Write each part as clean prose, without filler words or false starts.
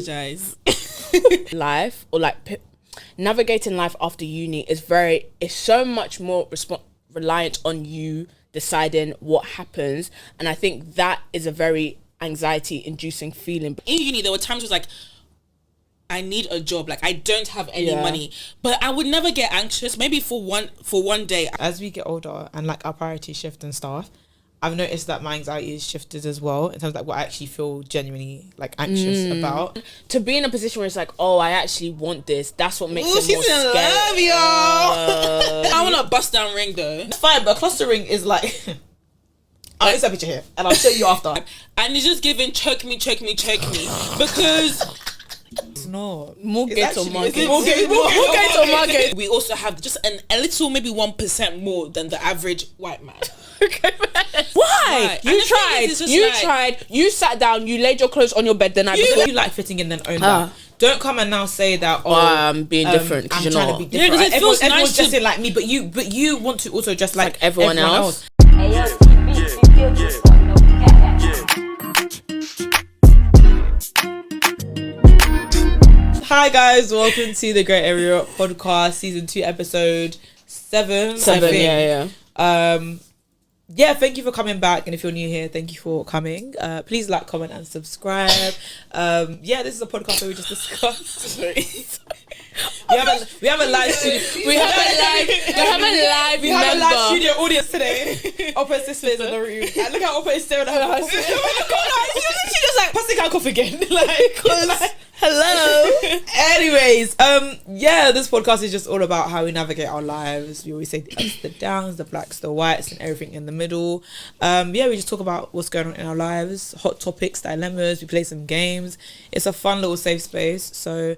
apologize. Life or like navigating life after uni is so much more reliant on you deciding what happens, and I think that is a very anxiety inducing feeling. In uni there were times where it was like, I need a job, like I don't have any money, but I would never get anxious. Maybe for one day. As we get older and like our priorities shift and stuff, I've noticed that my anxiety has shifted as well in terms of like what I actually feel genuinely like anxious about. To be in a position where it's like, oh, I actually want this, that's what makes it more scary. Love, y'all. I want a bust down ring though. It's fine, but a cluster ring is like I'll insert a picture here and I'll show you after. And it's just giving choke me because it's not. Mortgage or market. We also have just a little, maybe 1% more than the average white man. Why? You tried. You sat down. You laid your clothes on your bed the night before. You like fitting in, then own that. Don't come and now say that. Oh, I'm being different because you're not. To be different. Yeah, because everyone's dressing like me, but you want to also dress like everyone else. Hi guys, welcome to the Great Area Podcast, season 2, episode 7. Yeah, thank you for coming back, and if you're new here, thank you for coming. Please like, comment, and subscribe. Yeah, this is a podcast where we just discuss. We have a live studio. We have a live studio audience today. Oppa's sister is in the room. And look how Oppa is staring at her. She just like passing out cough again. Hello. Anyways, yeah, this podcast is just all about how we navigate our lives. We always say the ups, the downs, the blacks, the whites, and everything in the middle. Yeah, we just talk about what's going on in our lives, hot topics, dilemmas. We play some games. It's a fun little safe space. So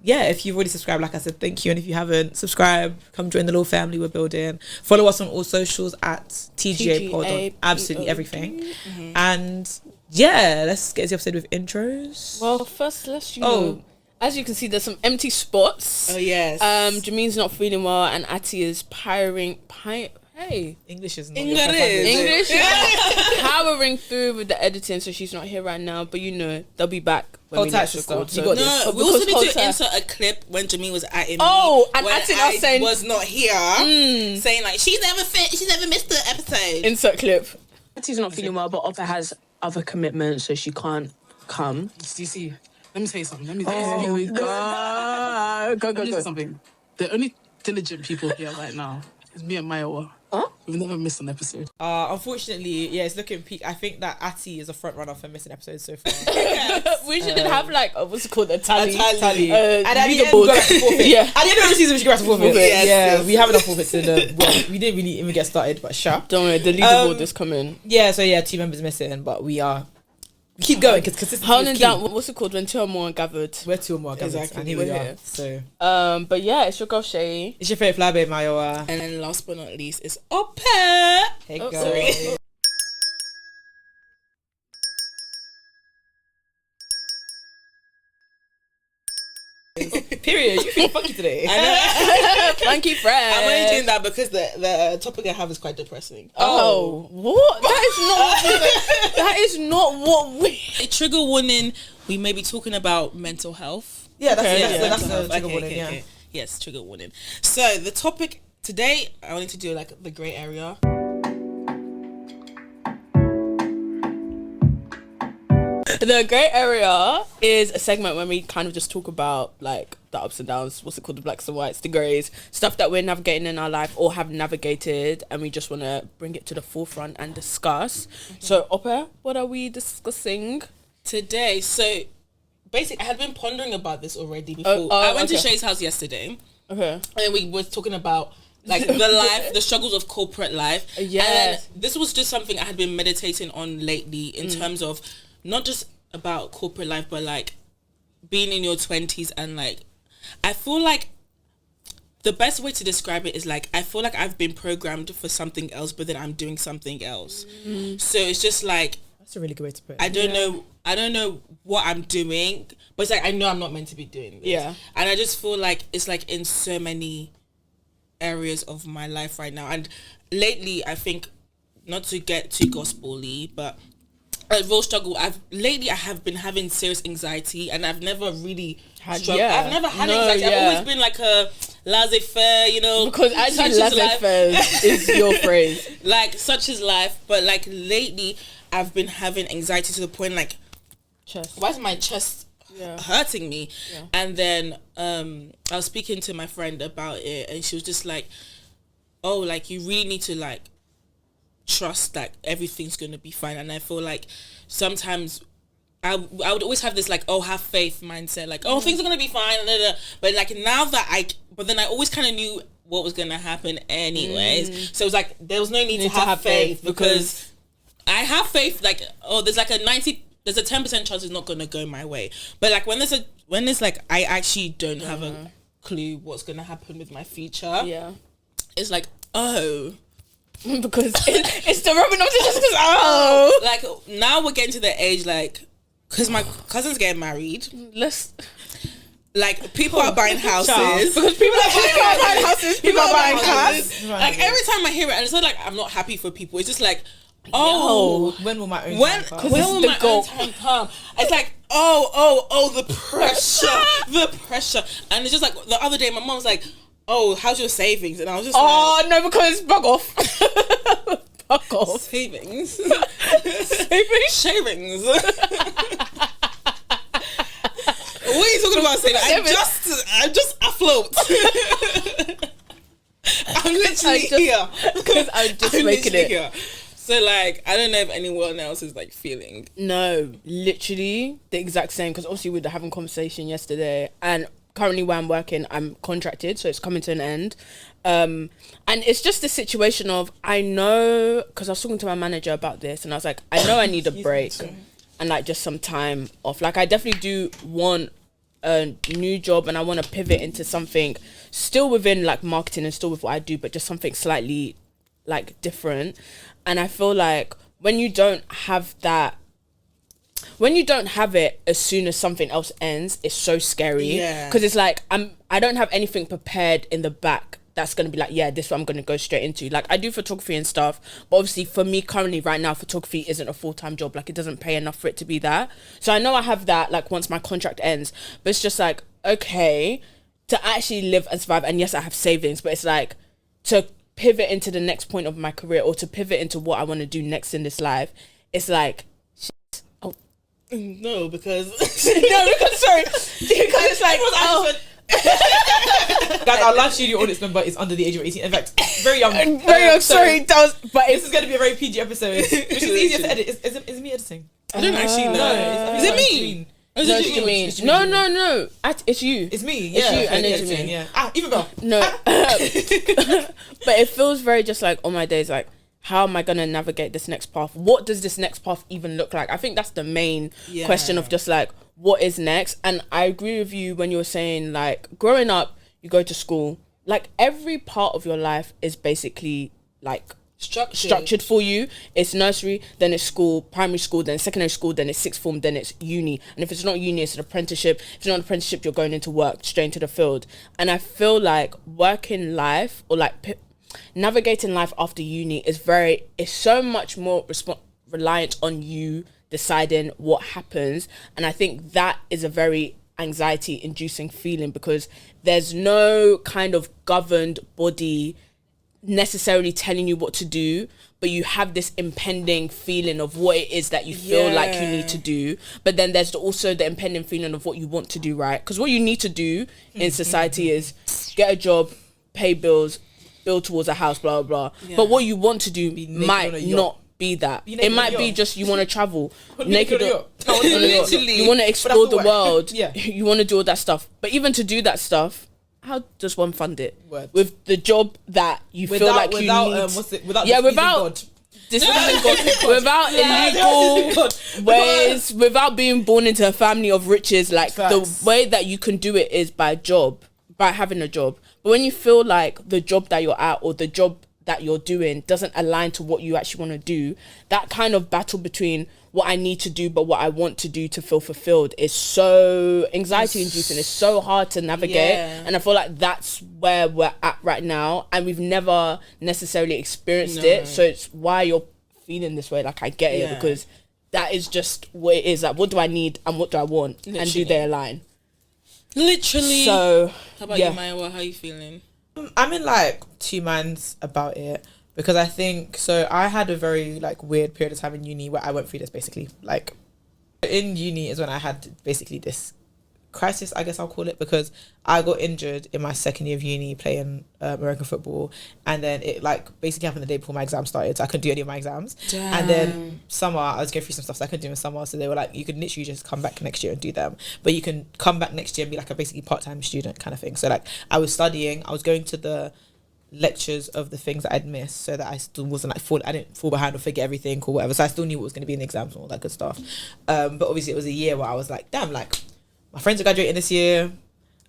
yeah, if you've already subscribed, like I said, thank you. And if you haven't, subscribe, come join the little family we're building. Follow us on all socials at TGA Pod on absolutely everything. Mm-hmm. And yeah, let's get to the episode with intros. Well, first let's know, as you can see, there's some empty spots. Oh yes. Jameen's not feeling well, and Ati is powering through with the editing, so she's not here right now. But you know, they'll be back when we next record. So. No, we also need to insert a clip when Jameen was at him. Oh, and Ati was not here, saying like she's never missed the episode. Insert clip. Ati's not feeling well, but Oppa has other commitments, so she can't come. CC, let me say something. Go. Something. The only diligent people here right now is me and Maiwa. Huh? We've never missed an episode. Unfortunately, yeah, it's looking peak. I think that Ati is a front runner for missing episodes so far. We should have like what's it called, a tally. And at the end, go back to forfeit. Yeah. At the end of the season, we should go back to forfeit. Yes. We have enough forfeits in the. Well, we didn't really even get started, but sure. Don't worry, the leaderboard is coming. Yeah, so yeah, 2 members missing, but we keep going because consistency is key. Down, what's it called when 2 or more are gathered? We're 2 or more gathered, exactly. And here we are. So, but yeah, it's your girl Shay. It's your favorite fly babe, Mayowa. And then last but not least is Oppa. Hey, sorry. Period. You feel funky today. I know. Funky friend. I'm only doing that because the topic I have is quite depressing. Oh, what? That is not what we. Trigger warning. We may be talking about mental health. Yeah, that's the trigger warning. Okay. Yes, trigger warning. So the topic today, I wanted to do like the grey area. The grey area is a segment when we kind of just talk about like the ups and downs, what's it called, the blacks and whites, the greys, stuff that we're navigating in our life or have navigated, and we just want to bring it to the forefront and discuss. Mm-hmm. So Oppa, what are we discussing today? So basically, I had been pondering about this already before. I went to Shay's house yesterday. Okay. And we were talking about like the struggles of corporate life. Yeah. And this was just something I had been meditating on lately in terms of not just about corporate life, but like being in your 20s, and like I feel like the best way to describe it is like I feel like I've been programmed for something else, but then I'm doing something else. So it's just like, that's a really good way to put it. I don't know what I'm doing, but it's like I know I'm not meant to be doing this. Yeah. And I just feel like it's like in so many areas of my life right now. And lately, I think, not to get too gospel-y, but a real struggle. I have been having serious anxiety, and I've never really struggled. yeah. I've never had No, anxiety. yeah. I've always been like a laissez-faire, you know. Because actually, such is life. laissez-faire is your phrase. Like, such is life. But like lately, I've been having anxiety to the point like, Chest. why is my chest hurting me? Yeah. And then I was speaking to my friend about it, and she was just like, oh, like you really need to like trust that everything's going to be fine. And I feel like sometimes I would always have this like, oh, have faith mindset, like, oh, things are going to be fine, but like now that but then I always kind of knew what was going to happen anyways, so it was like there was no need to have faith because I have faith, like, oh, there's a 10% chance it's not going to go my way. But like when there's like I actually don't have a clue what's going to happen with my future, it's like, oh, because it's the rubbing off just because, oh, like now we're getting to the age like, because my cousin's getting married, like people are buying houses, because people are buying houses, people are buying cars. Like every time I hear it, and it's not like I'm not happy for people, it's just like, oh, when will my own when time come? will my own time come? It's like, oh, the pressure, and it's just like the other day my mom was like, oh, how's your savings? And I was just like, no, because bug off. Bug off. Savings. Shavings. What are you talking about, savings? I'm just afloat. I'm literally here. Because I'm just making it. Here. So like, I don't know if anyone else is like feeling. No, literally the exact same. Because obviously we were having a conversation yesterday, and currently where I'm working, I'm contracted, so it's coming to an end. And it's just a situation of, I know, because I was talking to my manager about this, and I was like, I know I need a break and like just some time off. Like I definitely do want a new job, and I want to pivot into something still within like marketing and still with what I do, but just something slightly like different. And I feel like when you don't have it as soon as something else ends, it's so scary. Yeah. Because it's like I don't have anything prepared in the back that's going to be like, yeah, this is what I'm going to go straight into. Like I do photography and stuff, but obviously for me currently right now, photography isn't a full-time job. Like it doesn't pay enough for it to be that. So I know I have that like once my contract ends, but it's just like, okay, to actually live and survive. And yes, I have savings, but it's like to pivot into the next point of my career or to pivot into what I want to do next in this life. It's like, no, because sorry, because it's like, guys, our live studio audience member is under the age of 18. In fact, very young. Very young. Sorry, but this is going to be a very PG episode, which is easier to edit. Is it me editing? I don't actually know. No, Is it me? No, it's you mean. No. It's you. It's me. It's Yeah, you and it's it's editing, me. Yeah. Even Bell. No. But it feels very just like on my days, like, how am I going to navigate this next path? What does this next path even look like? I think that's the main question of just like, what is next? And I agree with you when you were saying like, growing up, you go to school, like every part of your life is basically like structured for you. It's nursery, then it's school, primary school, then secondary school, then it's sixth form, then it's uni. And if it's not uni, it's an apprenticeship. If it's not an apprenticeship, you're going into work, straight into the field. And I feel like working life or like navigating life after uni is so much more reliant on you deciding what happens. And I think that is a very anxiety inducing feeling because there's no kind of governed body necessarily telling you what to do, but you have this impending feeling of what it is that you feel like you need to do. But then there's also the impending feeling of what you want to do, right? Because what you need to do in society is get a job, pay bills, build towards a house, blah blah blah. But what you want to do might not be that. It might be just you want to travel naked. Literally, you want to explore the world. Yeah. You want to do all that stuff. But even to do that stuff, how does one fund it? Word. With the job that you feel like you need. Without illegal ways, without being born into a family of riches. Like the way that you can do it is by having a job. But when you feel like the job that you're at or the job that you're doing doesn't align to what you actually want to do, that kind of battle between what I need to do but what I want to do to feel fulfilled is so anxiety inducing. It's so hard to navigate. And I feel like that's where we're at right now, and we've never necessarily experienced it, so it's why you're feeling this way. Like I get it, because that is just what it is. Like, what do I need and what do I want? And do Literally. they align? Literally. So, how about you, Maya? How are you feeling? I'm in like two minds about it because I think so. I had a very like weird period of time in uni where I went through this basically. Like in uni is when I had basically this crisis, I guess I'll call it, because I got injured in my second year of uni playing American football, and then it like basically happened the day before my exam started, so I couldn't do any of my exams. Damn. And then summer I was going through some stuff so I couldn't do in summer, so they were like, you could literally just come back next year and do them, but you can come back next year and be like a basically part-time student kind of thing. So like I was studying, I was going to the lectures of the things that I'd missed, so that I still wasn't like I didn't fall behind or forget everything or whatever, so I still knew what was going to be in the exams and all that good stuff. But obviously it was a year where I was like, damn, like my friends are graduating this year,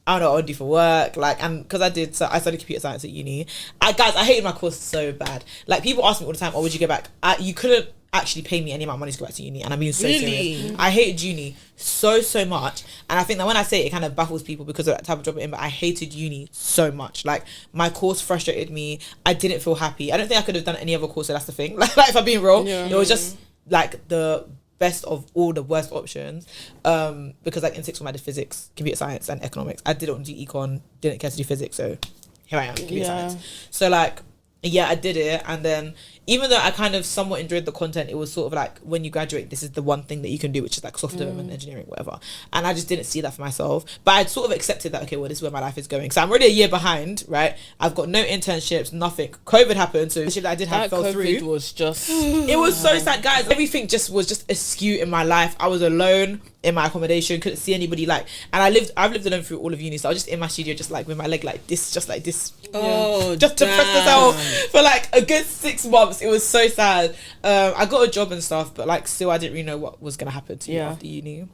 I don't know what I want to do for work, like, and because I studied computer science at uni. I hated my course so bad. Like, people ask me all the time, oh, would you go back? You couldn't actually pay me any amount of money to go back to uni, and I'm being so serious. I hated uni so much, and I think that when I say it kind of baffles people because of that type of job I'm in, but I hated uni so much. Like, my course frustrated me. I didn't feel happy. I don't think I could have done any other course, so that's the thing. Like if I'm being real, it was just like the best of all the worst options, because like in sixth form I did physics, computer science and economics. I didn't want to do econ, didn't care to do physics, so here I am, computer science. So like I did it, and then even though I kind of somewhat enjoyed the content, it was sort of like, when you graduate, this is the one thing that you can do, which is like software and engineering, whatever. And I just didn't see that for myself. But I'd sort of accepted that, okay, well, this is where my life is going. So I'm already a year behind, right? I've got no internships, nothing. COVID happened, so the shit that I did have fell through. COVID was just... It was so sad, guys. Everything was just askew in my life. I was alone in my accommodation, couldn't see anybody, like, and I've lived alone through all of uni, so I was just in my studio just like with my leg like this, just like this, just depressed myself for like a good 6 months. It was so sad. I got a job and stuff, but like still I didn't really know what was gonna happen to me after uni.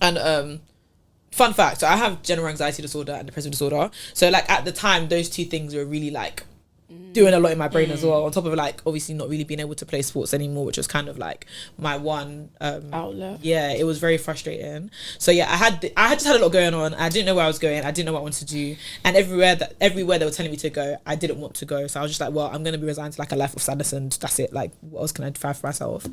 And fun fact, so I have general anxiety disorder and depressive disorder, so like at the time those two things were really like doing a lot in my brain as well, on top of like obviously not really being able to play sports anymore, which was kind of like my one outlet. Yeah, it was very frustrating. So yeah, I just had a lot going on. I didn't know where I was going, I didn't know what I wanted to do, and everywhere they were telling me to go, I didn't want to go. So I was just like, well, I'm gonna be resigned to like a life of sadness, and that's it. Like, what else can I find for myself?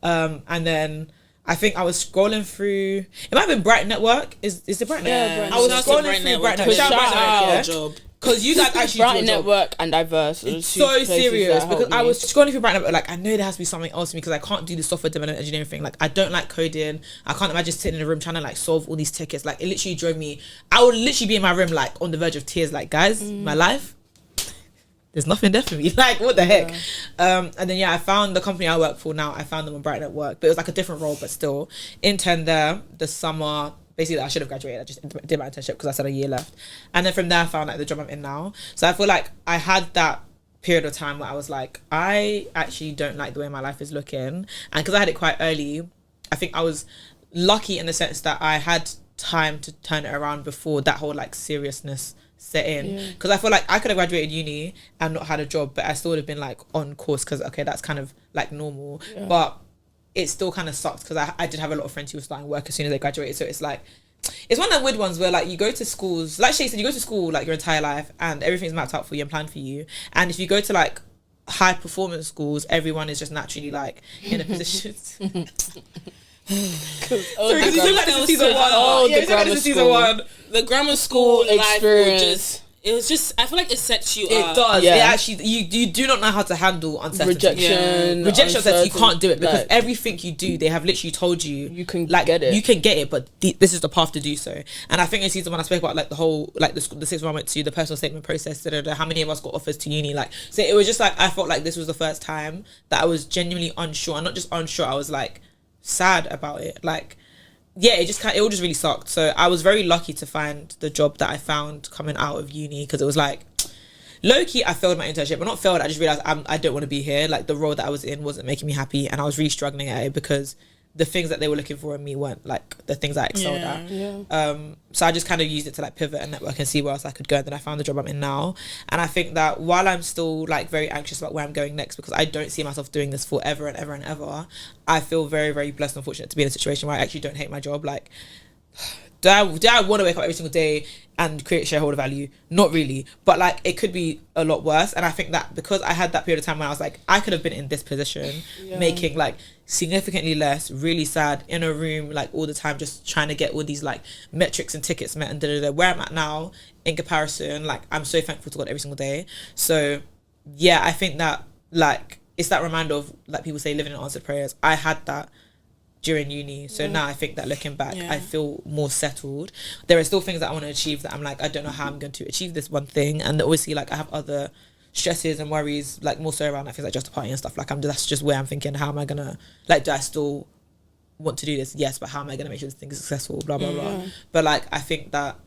And then I think I was scrolling through, it might have been Bright Network. Is it Bright Network? I was scrolling through Bright Network. Shout out job. Because you guys actually Bright do a job. Network and Diverse. It's so serious, because I was scrolling through Bright Network, like, I know there has to be something else for me, because I can't do the software development engineering thing. Like, I don't like coding. I can't imagine sitting in a room trying to like solve all these tickets. Like, it literally drove me. I would literally be in my room like on the verge of tears. Like, guys, my life, there's nothing there for me. Like, what the heck? And then I found the company I work for now. I found them on Bright Network, but it was like a different role, but still intern there. The summer, basically, I should have graduated. I just did my internship because I said a year left, and then from there I found like the job I'm in now. So I feel like I had that period of time where I was like, I actually don't like the way my life is looking, and because I had it quite early, I think I was lucky in the sense that I had time to turn it around before that whole like seriousness set in, because I feel like I could have graduated uni and not had a job, but I still would have been like on course, because okay, that's kind of like normal, but it still kind of sucked because I did have a lot of friends who were starting work as soon as they graduated. So it's like, it's one of the weird ones where like you go to schools, like Shay said, you go to school like your entire life and everything's mapped out for you and planned for you, and if you go to like high performance schools, everyone is just naturally like in a position the grammar school experience. It was just, I feel like it sets you up. It does. It actually, you do not know how to handle uncertainty. Rejection says you can't do it, because like, everything you do, they have literally told you can like get it. You can get it, but this is the path to do so. And I think in season 1 I spoke about like the whole like the 6th one I went to, the personal statement process, how many of us got offers to uni, like, so it was just like I felt like this was the first time that I was genuinely unsure, and not just unsure, I was like sad about it. Like, yeah, it all just really sucked. So I was very lucky to find the job that I found coming out of uni, because it was like, low-key I failed my internship, but not failed, I just realised I don't want to be here. Like, the role that I was in wasn't making me happy, and I was really struggling at it because the things that they were looking for in me weren't like the things I excelled at. So I just kind of used it to like pivot and network and see where else I could go, and then I found the job I'm in now. And I think that while I'm still like very anxious about where I'm going next, because I don't see myself doing this forever and ever and ever, I feel very, very blessed and fortunate to be in a situation where I actually don't hate my job. Like, do I want to wake up every single day and create shareholder value? Not really, but like it could be a lot worse. And I think that because I had that period of time when I was like, I could have been in this position making like significantly less, really sad, in a room like all the time, just trying to get all these like metrics and tickets met and da-da-da. Where I'm at now in comparison, like I'm so thankful to God every single day. So yeah, I think that like it's that reminder of, like people say, living in answered prayers. I had that during uni, so now I think that looking back, I feel more settled. There are still things that I want to achieve that I'm like, I don't know how I'm going to achieve this one thing, and obviously like I have other stresses and worries, like more so around like things like just partying and stuff. Like that's just where I'm thinking, how am I gonna, like, do I still want to do this? Yes, but how am I gonna make sure this thing is successful? Blah blah blah. But like I think that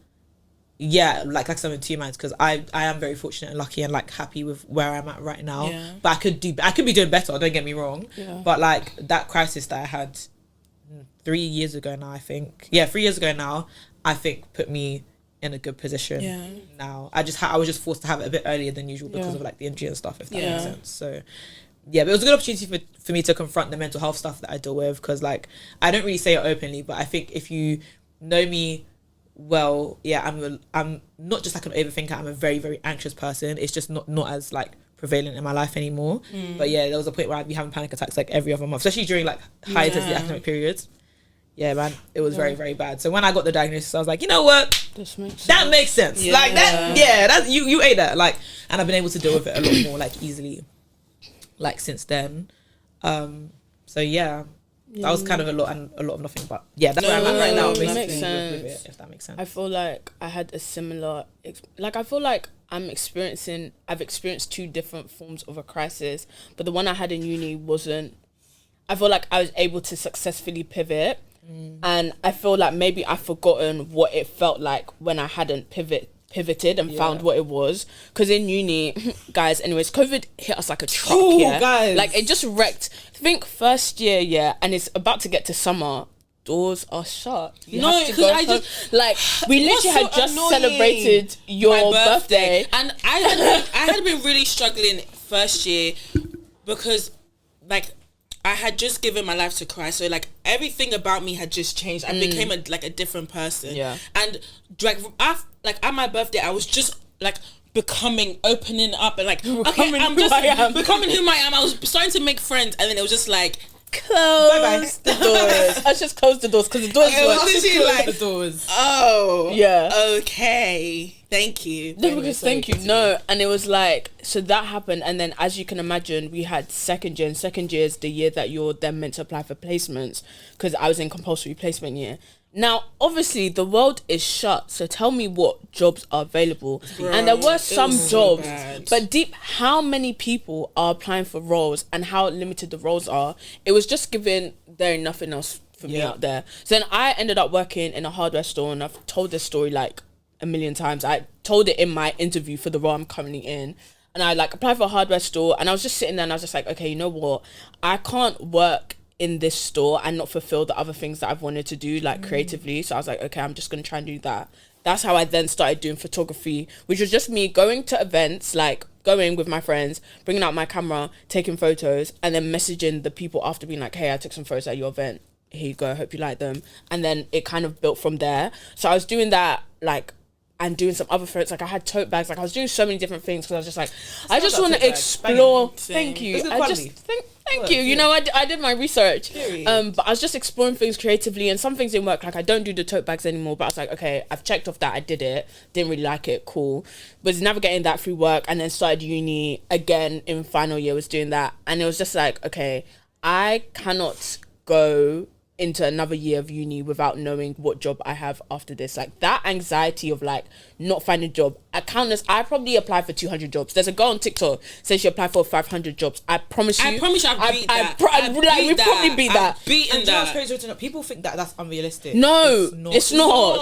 like I'm in two minds, because I am very fortunate and lucky and like happy with where I'm at right now. But I could be doing better, don't get me wrong. But like that crisis that I had 3 years ago now, I think 3 years ago now, I think put me in a good position now. I was just forced to have it a bit earlier than usual because of like the injury and stuff, if that makes sense. So yeah, but it was a good opportunity for me to confront the mental health stuff that I deal with, because like I don't really say it openly, but I think if you know me well, I'm not just like an overthinker, I'm a very, very anxious person. It's just not as like prevalent in my life anymore. But yeah, there was a point where I'd be having panic attacks like every other month, especially during like high intensity academic periods. Yeah, man, it was very, very bad. So when I got the diagnosis, I was like, you know what? That makes sense. Like that, that's you ate that. Like, and I've been able to deal with it a lot more like easily, like since then. So yeah, that was kind of a lot of nothing. But yeah, that's where I'm at right now. That Basically, makes sense. with it, if that makes sense. I feel like I had a similar, I feel like I've experienced two different forms of a crisis, but the one I had in uni wasn't. I feel like I was able to successfully pivot. And I feel like maybe I've forgotten what it felt like when I hadn't pivoted and found what it was. Because in uni, guys, anyways, COVID hit us like a truck. Guys. Like it just wrecked. I think first year, and it's about to get to summer. Doors are shut. We literally had just celebrated your birthday, and I had been really struggling first year because like I had just given my life to Christ, so like everything about me had just changed. I became a different person. And like at my birthday, I was just like opening up and like becoming who I am. I was starting to make friends, and then it was just like close the doors. I just closed the doors because the doors were literally like the doors. Oh okay. Thank you. No, because thank you. No, and it was like, so that happened, and then as you can imagine, we had second year, and second year is the year that you're then meant to apply for placements, because I was in compulsory placement year. Now, obviously, the world is shut, so tell me what jobs are available. Bro, and there were some jobs, but deep, how many people are applying for roles and how limited the roles are? It was just given there ain't nothing else for me out there. So then I ended up working in a hardware store, and I've told this story like a million times. I told it in my interview for the role I'm currently in, and I like applied for a hardware store, and I was just sitting there and I was just like, okay, you know what, I can't work in this store and not fulfill the other things that I've wanted to do like creatively. So I was like, okay, I'm just gonna try and do that. That's how I then started doing photography, which was just me going to events, like going with my friends, bringing out my camera, taking photos, and then messaging the people after, being like, hey, I took some photos at your event, here you go, hope you like them. And then it kind of built from there. So I was doing that, like, and doing some other photos. Like I had tote bags, like I was doing so many different things, because I was just like, I just want to explore. Thank you. Thank you. You know, I did my research. But I was just exploring things creatively, and some things didn't work. Like I don't do the tote bags anymore, but I was like, okay, I've checked off that, I did it, didn't really like it, cool. Was navigating that through work, and then started uni again in final year, was doing that. And it was just like, okay, I cannot go into another year of uni without knowing what job I have after this. Like that anxiety of like not finding a job. I probably applied for 200 jobs. There's a girl on TikTok says she applied for 500 jobs. I promise you I've beat that. We probably beat that. Beaten that. Crazy. People think that that's unrealistic. No, it's not.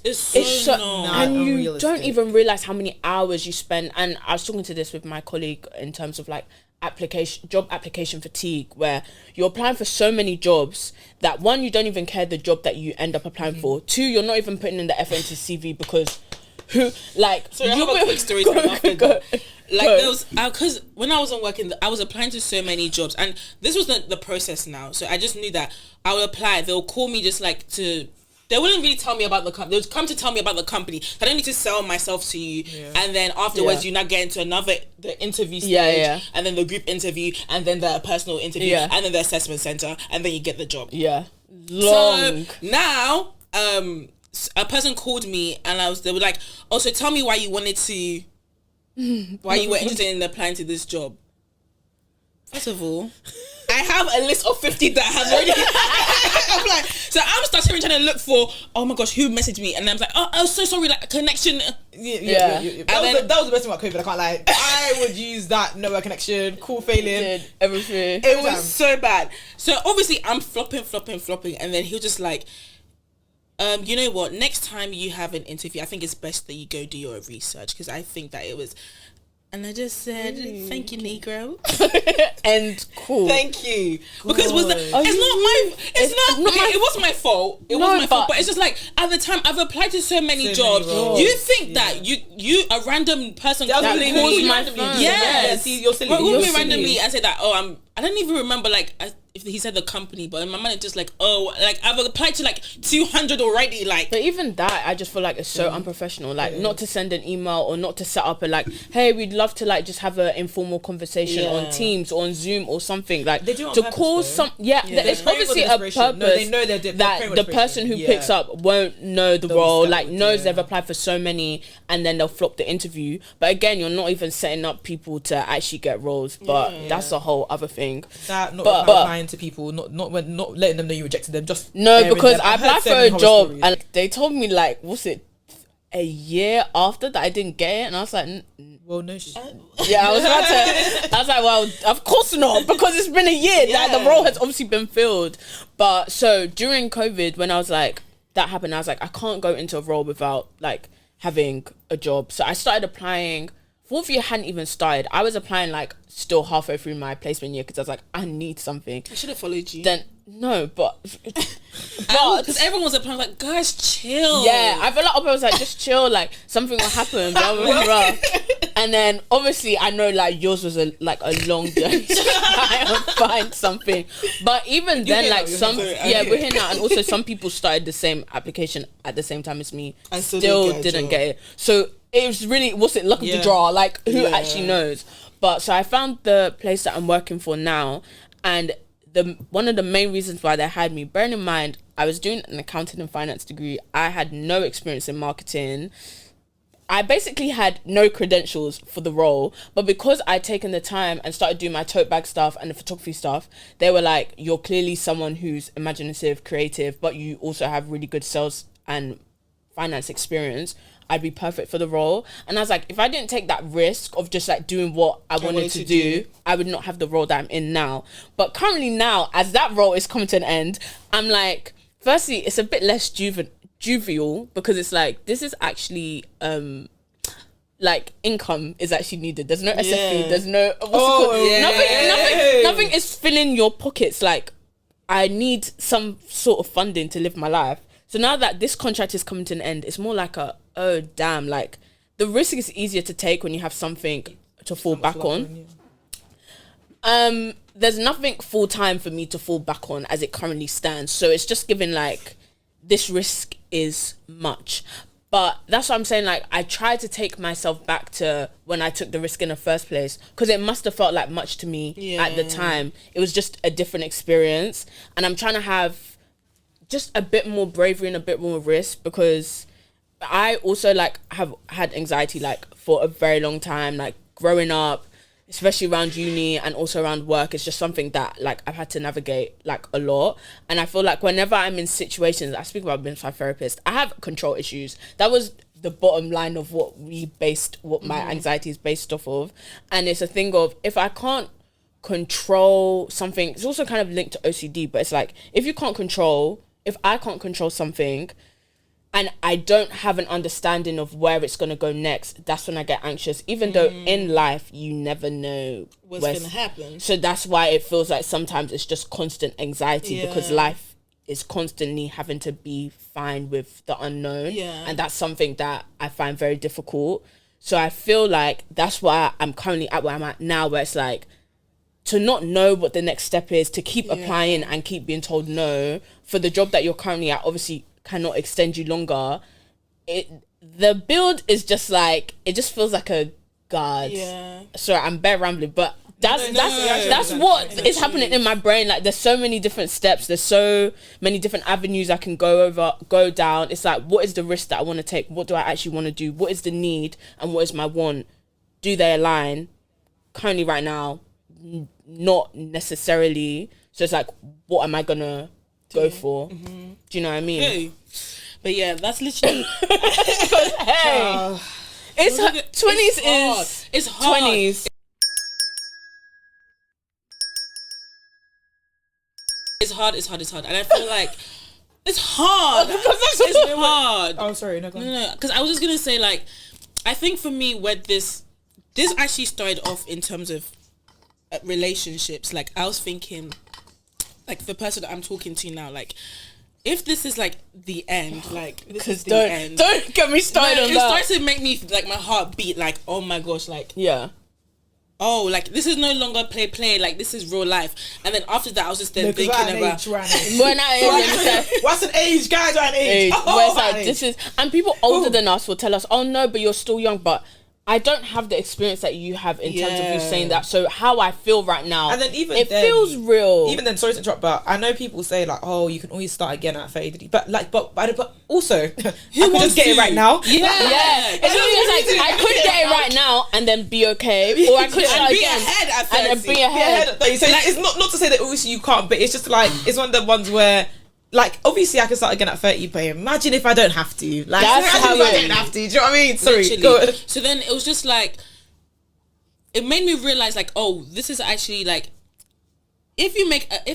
It's so not. And you don't even realize how many hours you spend. And I was talking to this with my colleague in terms of like job application fatigue, where you're applying for so many jobs that, one, you don't even care the job that you end up applying for. Two, you're not even putting in the effort into CV, because who, like, so I have a quick story there was because when I wasn't working, I was applying to so many jobs, and this was the process now. So I just knew that I would apply, they'll call me just like to they wouldn't really tell me about the company. They would come to tell me about the company. I don't need to sell myself to you. And then afterwards, you now get into the interview stage, and then the group interview, and then the personal interview, and then the assessment center, and then you get the job. Yeah. Long. So now, a person called me, and they were like, "Oh, so tell me why you wanted to, why you were interested in applying to this job." First of all, I have a list of 50 that have already. I'm like, so I'm starting trying to look for. Oh my gosh, who messaged me? And I was like, oh, so sorry, like a connection. Yeah. That was the best thing about COVID. I can't lie. I would use that network connection, call failing, everything. It was so bad. So obviously I'm flopping, and then he was just like, you know what? Next time you have an interview, I think it's best that you go do your research, because I think that it was. And I just said, thank you, Negro. And cool. Thank you. Because it wasn't my fault. It wasn't my fault. But it's just like, at the time, I've applied to so many jobs. You think that you a random person calls me randomly. Yes. You're silly. Call me randomly and say that, I don't even remember, like, if he said the company, but in my mind it's just like, I've applied to like 200 already, like. But even that, I just feel like it's so unprofessional, like not to send an email or not to set up a like, hey, we'd love to like just have an informal conversation on Teams or on Zoom or something, like they do it on to purpose, call though. It's obviously a purpose. No, they know that the person who picks up won't know the role, like knows they've applied for so many, and then they'll flop the interview. But again, you're not even setting up people to actually get roles, but that's a whole other thing. That applying to people, not letting them know you rejected them. Just because I applied for a job and they told me like, what's it, a year after that I didn't get it, and I was like, well, no. I was like, well, of course not, because it's been a year that the role has obviously been filled. But so during COVID, when I was like, that happened, I was like, I can't go into a role without like having a job. So I started applying. Fourth year hadn't even started. I was applying like still halfway through my placement year, because I was like, I need something. I should have followed you. Then no, but because everyone was applying, like, guys, chill. Yeah, I feel like people was like, just chill, like something will happen, blah blah blah. And then obviously I know like yours was a long journey to try and find something. But even then, like we're here now, and also some people started the same application at the same time as me and still didn't get it. So it was really, was it luck of the draw? Like, who actually knows? But so I found the place that I'm working for now, and one of the main reasons why they hired me, bearing in mind, I was doing an accounting and finance degree. I had no experience in marketing. I basically had no credentials for the role, but because I'd taken the time and started doing my tote bag stuff and the photography stuff, they were like, you're clearly someone who's imaginative, creative, but you also have really good sales and finance experience. I'd be perfect for the role. And I was like, if I didn't take that risk of just like doing what I wanted to do, I would not have the role that I'm in now. But currently now, as that role is coming to an end, I'm like, firstly, it's a bit less jovial, because it's like, this is actually like income is actually needed. There's no SFE, there's no nothing is filling your pockets. Like, I need some sort of funding to live my life. So now that this contract is coming to an end, it's more like oh damn, like the risk is easier to take when you have something to fall back on. There's nothing full time for me to fall back on as it currently stands. So it's just given like, this risk is much. But that's what I'm saying, like, I tried to take myself back to when I took the risk in the first place, because it must have felt like much to me at the time. It was just a different experience, and I'm trying to have just a bit more bravery and a bit more risk, because I also like have had anxiety like for a very long time, like growing up, especially around uni and also around work. It's just something that like I've had to navigate like a lot. And I feel like whenever I'm in situations, I speak about being a therapist, I have control issues. That was the bottom line of what my anxiety is based off of. And it's a thing of, if I can't control something, it's also kind of linked to OCD, but it's like, if I can't control something and I don't have an understanding of where it's going to go next, that's when I get anxious, even though in life you never know what's going to happen. So that's why it feels like sometimes it's just constant anxiety, because life is constantly having to be fine with the unknown. And that's something that I find very difficult. So I feel like that's why I'm currently at where I'm at now, where it's like, to not know what the next step is, to keep applying and keep being told no for the job that you're currently at. Obviously, cannot extend you longer, the build is just like, it just feels like a guard. Yeah. Sorry, I'm bare rambling, but that's what is happening in my brain. Like, there's so many different steps, there's so many different avenues I can go down. It's like, what is the risk that I want to take? What do I actually want to do? What is the need and what is my want? Do they align? Currently right now, not necessarily. So it's like, what am I gonna go for? Do you know what I mean? Hey. But yeah, that's literally hey, it's 20s it's hard. 20s. It's hard, and I feel like it's hard. It's hard. Oh, sorry, no, go on. No, because I was just gonna say, like, I think for me, where this actually started off in terms of relationships. Like, I was thinking, like, the person that I'm talking to now, like, if this is like the end, like, this is the end. Don't get me started on it that. starts to make me, like, my heart beat, like, oh my gosh, like, Yeah. oh, like, this is no longer play, like, this is real life. And then after that, I was just then thinking about What's an age, guys? Are an age. Where it's like, this is, and people older than us will tell us, oh no, but you're still young. But I don't have the experience that you have in terms of you saying that. So how I feel right now, and then even it then, feels real. Even then, sorry to interrupt, but I know people say like, oh, you can always start again at 30. But like, but also, I could just get it right now. Yeah. It's like, I could get it right now and then be okay, or I could start be again ahead at 30. and then be ahead. So like, it's not to say that obviously you can't, but it's just like, it's one of the ones where, like, obviously I can start again at 30, but imagine if I don't have to. Like, That's imagine if I don't have to. Do you know what I mean? Sorry. Literally. So then it was just like, it made me realize, like, oh, this is actually, like, if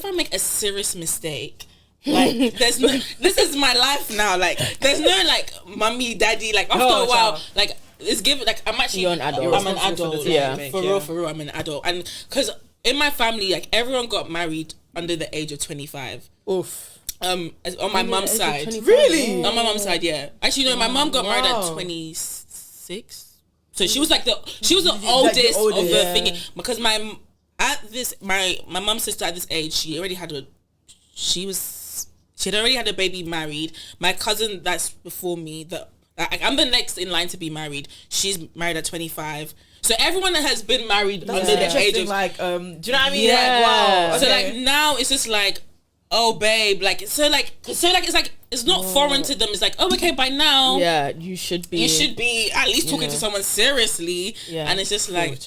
I make a serious mistake, like, there's no, this is my life now. Like, there's no, like, mommy, daddy, like, after a while, like, it's given, like, I'm actually, You're an adult. I'm an adult. Yeah. For real, I'm an adult. And because in my family, like, everyone got married under the age of 25. Oof. On my mum's side. Really? On my mum's side, yeah. Actually, no, my mum got married at 26. So she was like the oldest of the thing, because my mum's sister at this age, she had already had a baby, married. My cousin that's before me, I'm the next in line to be married. She's married at 25. So everyone that has been married under the age of, like, do you know what I mean? Yeah. Like, wow. So Okay. like now it's just like, oh babe, like, so it's like it's not foreign to them. It's like, oh, okay, by now, Yeah, you should be at least talking to someone seriously. Yeah. And it's just like,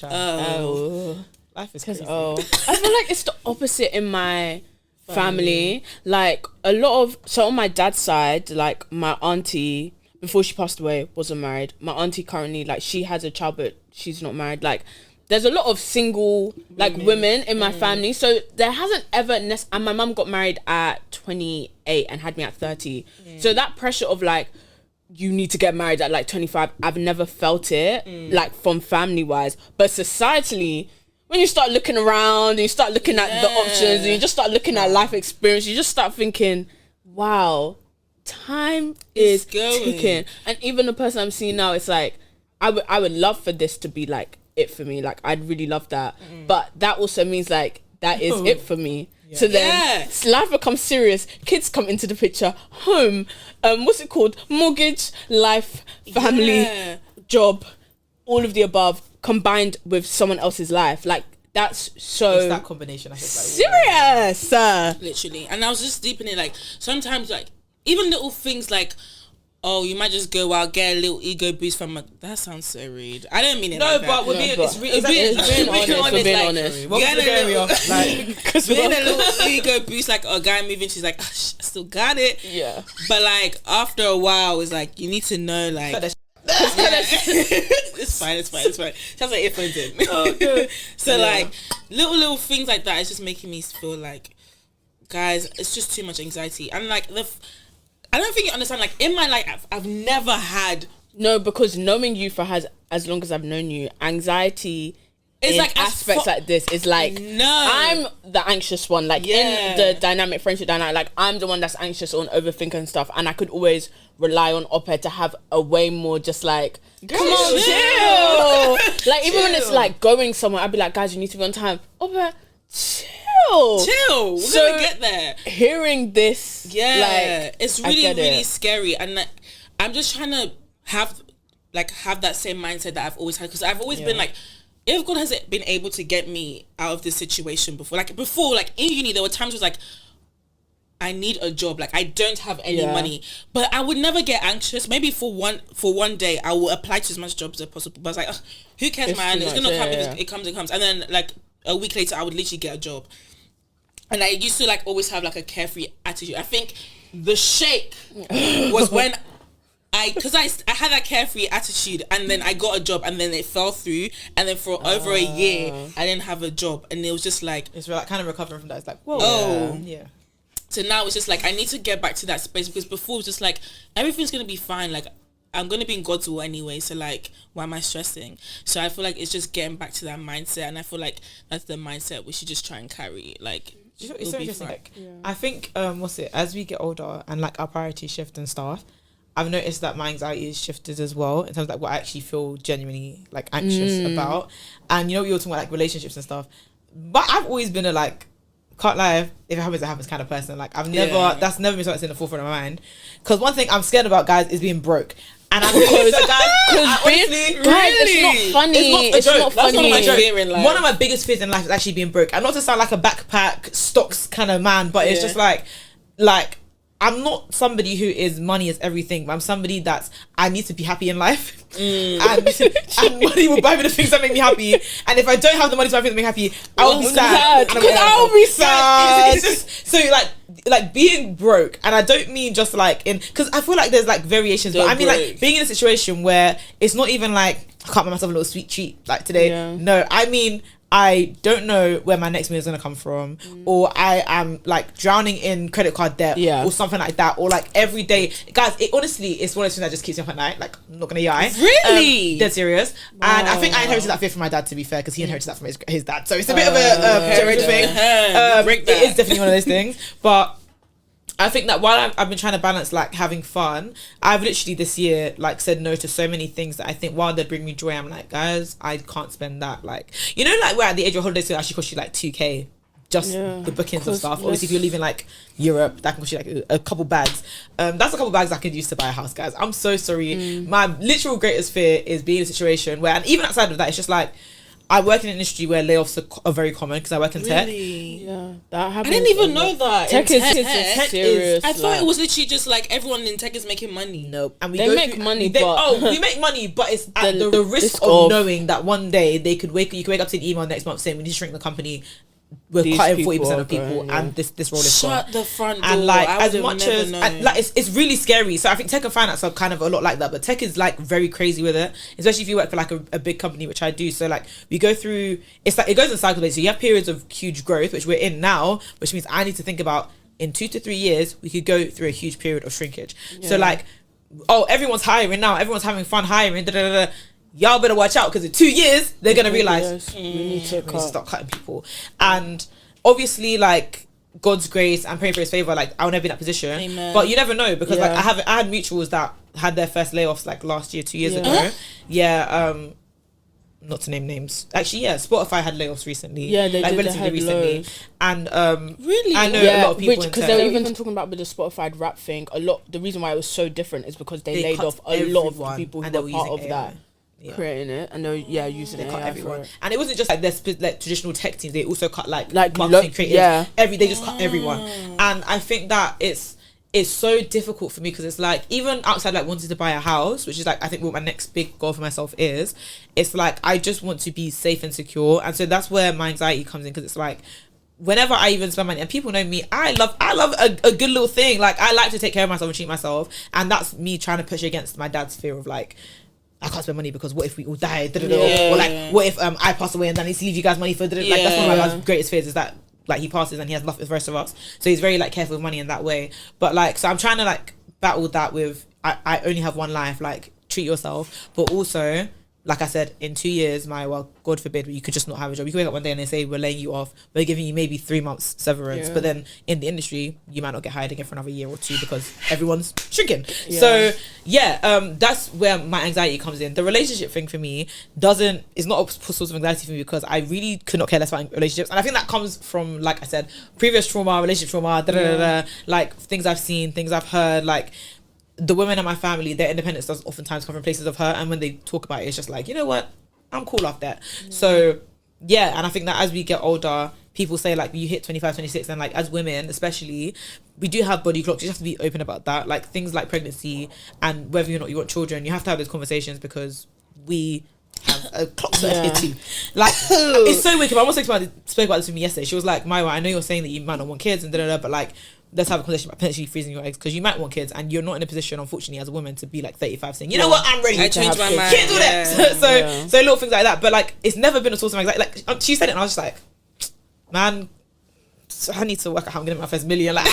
Life is crazy. I feel like it's the opposite in my family. Like, a lot of, so on my dad's side, like, my auntie, before she passed away, wasn't married. My auntie currently, like, she has a child, but she's not married. Like, there's a lot of single, like, women in my family. So there hasn't ever, and my mum got married at 28 and had me at 30. So that pressure of, like, you need to get married at, like, 25, I've never felt it, like, from family-wise. But societally, when you start looking around and you start looking at the options and you just start looking at life experience, you just start thinking, wow, time is ticking. And even the person I'm seeing now, it's like, I would love for this to be, like, it for me. Like, I'd really love that. But that also means, like, that is it for me. Yeah. So then life becomes serious. Kids come into the picture. Home. What's it called? Mortgage, life, family, job, all of the above combined with someone else's life. Like, that's so... It's that combination. I think, like, serious. Literally. And I was just deep in it, like, sometimes, like, even little things like, oh, you might just go out, get a little ego boost from that sounds so rude. I don't mean it like that. But we're being honest. What was the area? Like, being a little ego boost, like, a guy moving, she's like, oh, I still got it. Yeah. But, like, after a while, it's like, you need to know, like... It's fine. Sounds like earphones in. Oh, so, like, little things like that is just making me feel like, guys, it's just too much anxiety. And, like, I don't think you understand, like, in my life, I've never had... No, because knowing you for as long as I've known you, anxiety in like aspects like this is like, I'm the anxious one. Like, in the dynamic, friendship dynamic, like, I'm the one that's anxious on overthinking and stuff, and I could always rely on Ope to have a way more just like, come on, chill. Like, even when it's like going somewhere, I'd be like, guys, you need to be on time. Ope, chill. Chill. We're So- gonna get there. Hearing this, It's I really, get really it. scary, and like, I'm just trying to have that same mindset that I've always had, because I've always been like, if God has been able to get me out of this situation before, like in uni, there were times where it was like, I need a job, like I don't have any money, but I would never get anxious. Maybe for one day I will apply to as much jobs as possible, but I was like, ugh, who cares, It's man, too it's much, gonna come. yeah. It comes, and then like a week later I would literally get a job. And I used to like always have like a carefree attitude. I think the shake was when because I had that carefree attitude, and then I got a job, and then it fell through, and then for over a year I didn't have a job, and it was just like, It's like kind of recovering from that. It's like, whoa. Oh. Yeah. so now it's just like I need to get back to that space, because before it was just like everything's gonna be fine, like I'm gonna be in God's will anyway, so like why am I stressing? So I feel like it's just getting back to that mindset, and I feel like that's the mindset we should just try and carry. Like, Do you know, it's it'll so be interesting. fine. Like, I think as we get older and like our priorities shift and stuff, I've noticed that my anxiety is shifted as well in terms of like what I actually feel genuinely like anxious about. And you know, we were talking about like relationships and stuff, but I've always been a like, can't lie, if it happens kind of person. Like I've never, that's never been something that's in the forefront of my mind. Because one thing I'm scared about, guys, is being broke. And I'm guys, I honestly, it's not funny. It's not a joke. It's not That's funny. not my joke. fear in life. One of my biggest fears in life is actually being broke. And not to sound like a backpack stocks kind of man, but it's just like I'm not somebody who is money is everything, but I'm somebody that's, I need to be happy in life. And money will buy me the things that make me happy. And if I don't have the money to buy me that make me happy, I'll be sad. Because I'll be sad. It's just, so like being broke, and I don't mean just like in, because I feel like there's like variations, but I mean like being in a situation where it's not even like I can't buy myself a little sweet treat like today. Yeah. No, I mean I don't know where my next meal is going to come from, or I am like drowning in credit card debt, or something like that, or like every day, guys, it honestly, it's one of those things that just keeps me up at night. Like, I'm not gonna lie, Really, dead serious. And I think I inherited that fear from my dad, to be fair, because he inherited that from his dad, so it's a bit of a generational thing. It is definitely one of those things, but I think that while I've been trying to balance like having fun, I've literally this year like said no to so many things that I think while they bring me joy, I'm like, guys, I can't spend that. Like, you know, like we're at the age of holidays, so it actually cost you like 2k just the bookings and stuff. Obviously, if you're leaving like Europe, that can cost you like a couple bags. That's a couple bags I could use to buy a house, guys. I'm so sorry. My literal greatest fear is being in a situation where, and even outside of that, it's just like, I work in an industry where layoffs are very common because I work in tech. Yeah, that happens. I didn't even know that. Tech In is serious. I thought it was literally just like everyone in tech is making money. Nope. And we They go make through, money, they, but we make money, but it's at the risk risk of of- knowing that one day you could wake up to an email next month saying we need to shrink the company. We're These cutting people 40% are of people, going, yeah. and this role is gone. Shut the front door. And like, I as would've much never as known. and, like, it's really scary. So I think tech and finance are kind of a lot like that, but tech is like very crazy with it, especially if you work for like a big company, which I do. So like we go through, it's like it goes in cycles. So you have periods of huge growth, which we're in now, which means I need to think about in 2 to 3 years we could go through a huge period of shrinkage. So like, everyone's hiring now, everyone's having fun hiring, y'all better watch out, because in 2 years they're gonna realize we need to we need to start cutting people. And obviously, like, God's grace and praying for his favor, like, I'll never be in that position. Amen. But you never know, because like Yeah. I had mutuals that had their first layoffs like last year, 2 years Yeah. ago. Yeah, not to name names. Actually, yeah, Spotify had layoffs recently. Yeah, they like did. They relatively had recently. loads. And Really? I know a lot of people in because tech. they were even talking about with the Spotify rap thing. A lot. The reason why it was so different is because they laid cut off a lot of everyone, the people who and they were part of using that. AI. Yeah. Creating it, and they're using They AI cut for everyone, it. and it wasn't just like their like traditional tech teams. They also cut like Lo- marketing creatives. yeah. They just cut everyone, and I think that it's so difficult for me, because it's like, even outside like wanting to buy a house, which is like I think what my next big goal for myself is, it's like I just want to be safe and secure, and so that's where my anxiety comes in, because it's like, whenever I even spend money, and people know me, I love a good little thing. Like, I like to take care of myself and treat myself, and that's me trying to push against my dad's fear of like, I can't spend money because what if we all die? Or like, what if I pass away and then I need to leave you guys money for? Like, that's one of my dad's greatest fears, is that like he passes and he has love for the rest of us. So he's very like careful with money in that way. But like, so I'm trying to like battle that with I only have one life. Like, treat yourself, but also like I said, in 2 years, well, God forbid, you could just not have a job. You could wake up one day and they say, we're laying you off. We're giving you maybe 3 months severance. Yeah. But then in the industry, you might not get hired again for another year or two because everyone's shrinking. Yeah. So, that's where my anxiety comes in. The relationship thing for me is not a source of anxiety for me because I really could not care less about relationships. And I think that comes from, like I said, previous trauma, relationship trauma, like things I've seen, things I've heard, like, the women in my family, their independence does oftentimes come from places of hurt, and when they talk about it, it's just like, you know what, I'm cool off that. So and I think that as we get older, people say like you hit 25, 26, and like as women especially, we do have body clocks. You have to be open about that, like things like pregnancy and whether or not you want children. You have to have those conversations because we have a clock too. Like it's so wicked. My mom spoke about this with me yesterday. She was like, Maiwa, I know you're saying that you might not want kids and but like, let's have a conversation about potentially freezing your eggs because you might want kids and you're not in a position, unfortunately, as a woman to be like 35 saying, you know what, I'm ready. I changed my mind. Can't do that. So little things like that. But like, it's never been a source of anxiety. Like she said it, and I was just like, man, I need to work out how I'm getting my first million. Like,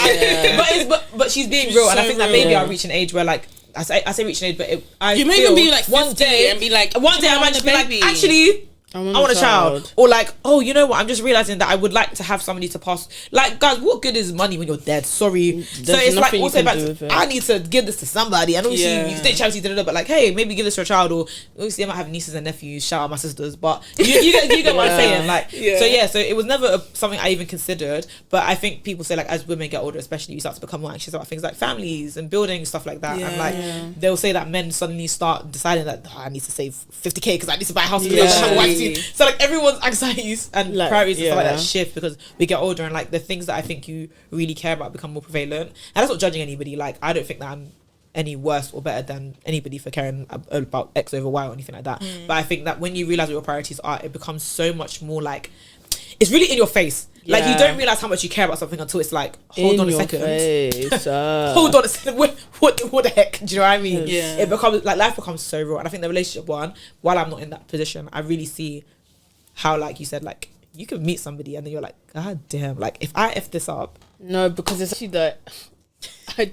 but she's being real, and I think that maybe I'll reach an age where like I say reach an age, but you may even be like 50 and be like, one day I might just be like, actually, I want a child. Or like, oh, you know what, I'm just realizing that I would like to have somebody to pass. Like, guys, what good is money when you're dead? Sorry. So it's like also back to, I need to give this to somebody. And obviously you can take charity, but like, hey, maybe give this to a child. Or obviously I might have nieces and nephews, shout out my sisters, but you get what I'm saying. Like, so it was never something I even considered. But I think people say like, as women get older especially, you start to become more anxious about things like families and building, stuff like that. And like they'll say that men suddenly start deciding that I need to save 50k because I need to buy a house. So like everyone's anxieties and like, priorities and stuff like that shift because we get older, and like the things that I think you really care about become more prevalent. And that's not judging anybody. Like I don't think that I'm any worse or better than anybody for caring about X over Y or anything like that. But I think that when you realize what your priorities are, it becomes so much more like it's really in your face. Like you don't realize how much you care about something until it's like, hold on a second. Hold on a second. What the heck? Do you know what I mean? Yeah. It becomes like life becomes so real. And I think the relationship one, while I'm not in that position, I really see how, like you said, like you could meet somebody and then you're like, God damn, like if I F this up. No, because it's actually that I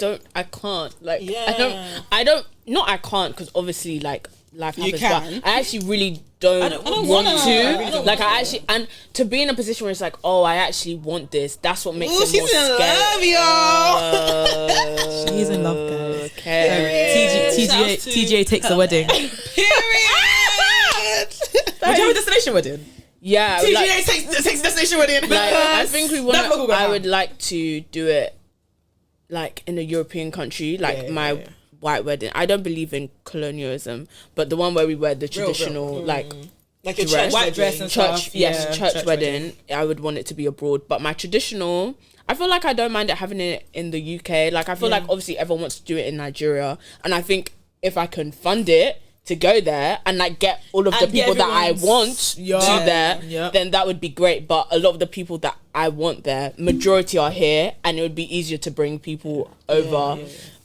can't. Like I can't because obviously like life happens, but I actually really don't want to. Like I actually, and to be in a position where it's like, oh, I actually want this. That's what makes it more scary. She's in love, guys. Okay. TGA takes the wedding. Period. Would you have a destination wedding? Yeah. TGA takes destination wedding. Like, I think I would like to do it like in a European country, like white wedding. I don't believe in colonialism, but the one where we wear the traditional like a dress, white dress and church, stuff. church wedding. I would want it to be abroad, but my traditional, I feel like I don't mind it having it in the UK. Like I feel like obviously everyone wants to do it in Nigeria, and I think if I can fund it to go there and like get all of the people that I want to there, then that would be great. But a lot of the people that I want there, majority are here, and it would be easier to bring people over.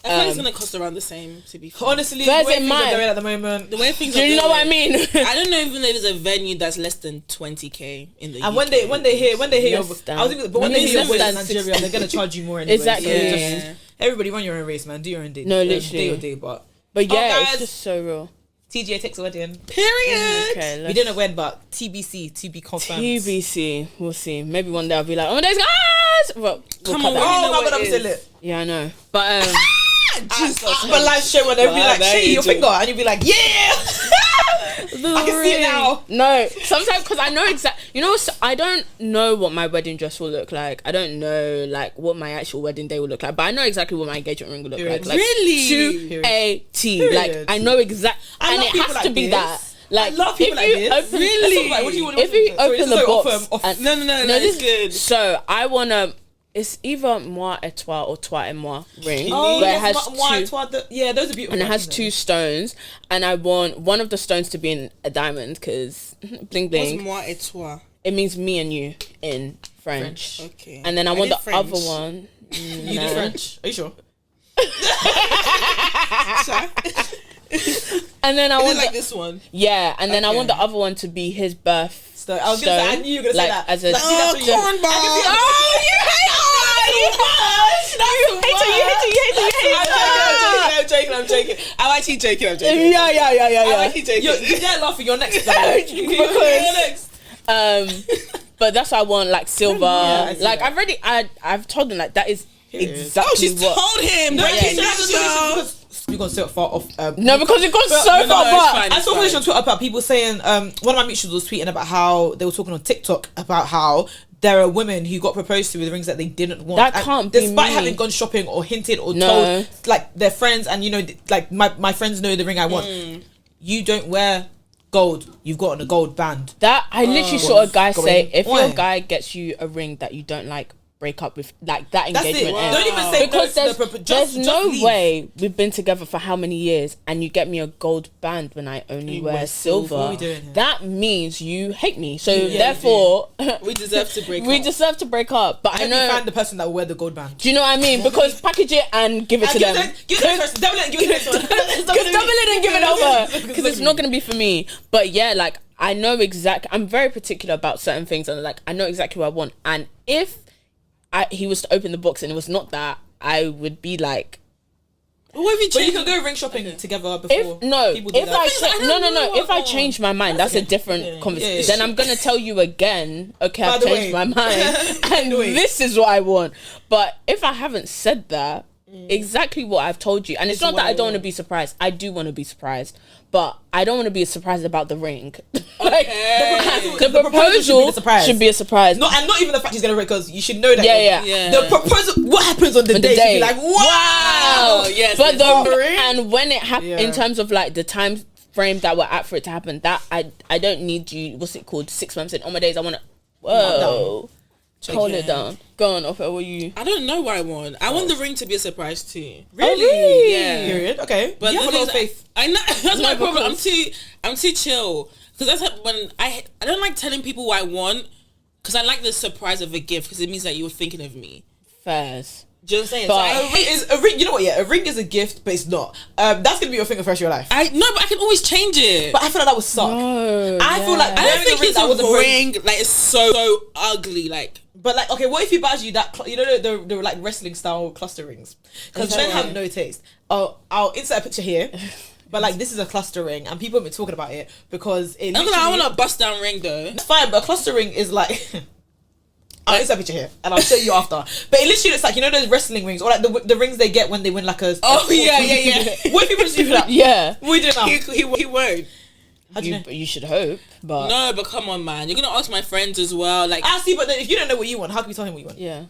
I think it's gonna cost around the same, to be fair. Honestly, the way things are going at the moment, the way things do you know what I mean? I don't know even if there's a venue that's less than 20k in the UK. And when they hear your voice in Nigeria, they're gonna charge you more anyway. Exactly. So just, everybody run your own race, man. Do your own day. No, literally. Do your day, but yeah, it's just so real. TGA takes a wedding. Period. Okay, we didn't wed, but TBC, to be confirmed. TBC, we'll see. Maybe one day I'll be like, oh my days, guys. Well, come on, oh my god, I'm still lit. Yeah, I know, but but live show when they'll be like, shake your finger, and you'll be like, yeah. I can see it now. No, sometimes because I know exactly. You know, I don't know what my wedding dress will look like. I don't know like what my actual wedding day will look like, but I know exactly what my engagement ring will look like. Like really, to a T. Like I know exactly, and it has to be that. Like, I love people like this. Really? Like, what do you want? If you open the box, no, this is good. So I wanna. It's either moi et toi or toi et moi ring. Oh, where it has those are beautiful. And it has two stones, and I want one of the stones to be in a diamond because bling bling. What's moi et toi? It means me and you in French. Okay. And then I want the French. other one. You do French? Are you sure? Sorry. And then I want like this one. Yeah, and then I want the other one to be his birth. I was gonna say, I knew you were gonna say that. As a cornball. Oh, you hate it! I'm joking. I'm joking. I'm actually joking. I'm joking. Yeah. I'm actually joking. You're laughing. You're next. But that's why I want like silver. Yeah, I see like that. I've told him like that is exactly Oh, she's what. told him. No, Break it down, girl. because we got so far off. No, because it got so no, far it's back. fine. I saw this on Twitter about people saying one of my mutuals was tweeting about how they were talking on TikTok about how there are women who got proposed to with rings that they didn't want. That And can't be despite me. having gone shopping or hinted or No. told like their friends and like my friends know the ring I want. You don't wear gold. You've got on a gold band. That I literally saw a guy Going say, if on. your guy gets you a ring that you don't like, break up with like that That's it. engagement. ends. Don't even say Because no to the there's no leave. way we've been together for how many years and you get me a gold band when I only wear wear silver. silver. What are we doing here? That means you hate me. So Yeah, therefore, We deserve to break we up. deserve to break up. But I I know. find the person that will wear the gold band. Do you know what I mean? Because package it and give it to them. Give it to the person. Double it and give it to the person. Just double it and give it over because it's not going to be for me. But yeah, like I know exactly. I'm very particular about certain things, and like I know exactly what I want. And if he was to open the box and it was not that, I would be like, What have you But you changed? can go ring shopping together before. if no, people do if that. I I no don't know if I what- change my mind, that's a different conversation. yeah. Then I'm gonna tell you again. Okay, By I've the changed way. my mind, and this is what I want. But if I haven't said that, exactly what I've told you, and it's not what that I you don't want to want. be surprised. I do want to be surprised, but I don't want to be surprised about the ring. Like the The proposal proposal should be the surprise. Not Not even the fact he's gonna ring because you should know that. Yeah. The proposal. What happens on the day? Should be like wow. Yes, but yes. the and when it happened Yeah. in terms of like the time frame that we're at for it to happen, that I don't need you. What's it called? 6 months in. On my days, I want to. Whoa, hold it down. Go on, Opha. What you? I don't know what I want. I want the ring to be a surprise too. Really? Yeah. Period. Okay. But you the have a lot of thing is, faith. I know that's my No, problem. because- I'm too chill because that's when I don't like telling people what I want because I like the surprise of a gift because it means that you were thinking of me. Fairs. Do you know what I'm saying? But- So I A ring hate- is a ring. You know what? Yeah, a ring is a gift, but it's not. That's gonna be your thing for the rest of your life. but I can always change it. But I feel like that would suck. No, I feel like I don't wearing think a ring it's that a wasn't ring. Like it's so ugly. Like But like, okay, what if he buys you that? You know the like wrestling style cluster rings? Because Okay. men have no taste. Oh, I'll insert a picture here. But like, this is a cluster ring, and people have been talking about it because it. I literally- want a bust down ring though. It's fine, but a cluster ring is like. I'll insert a picture here, and I'll show you after. But it literally looks like, you know, those wrestling rings, or like the rings they get when they win like a. Oh, a- yeah. What if people just do that? Yeah, What are we doing now? He won't. How do you know? you should hope, but No, but come on, man. You're gonna ask my friends as well. Like I see, but then if you don't know what you want, how can we tell him what you want? yeah,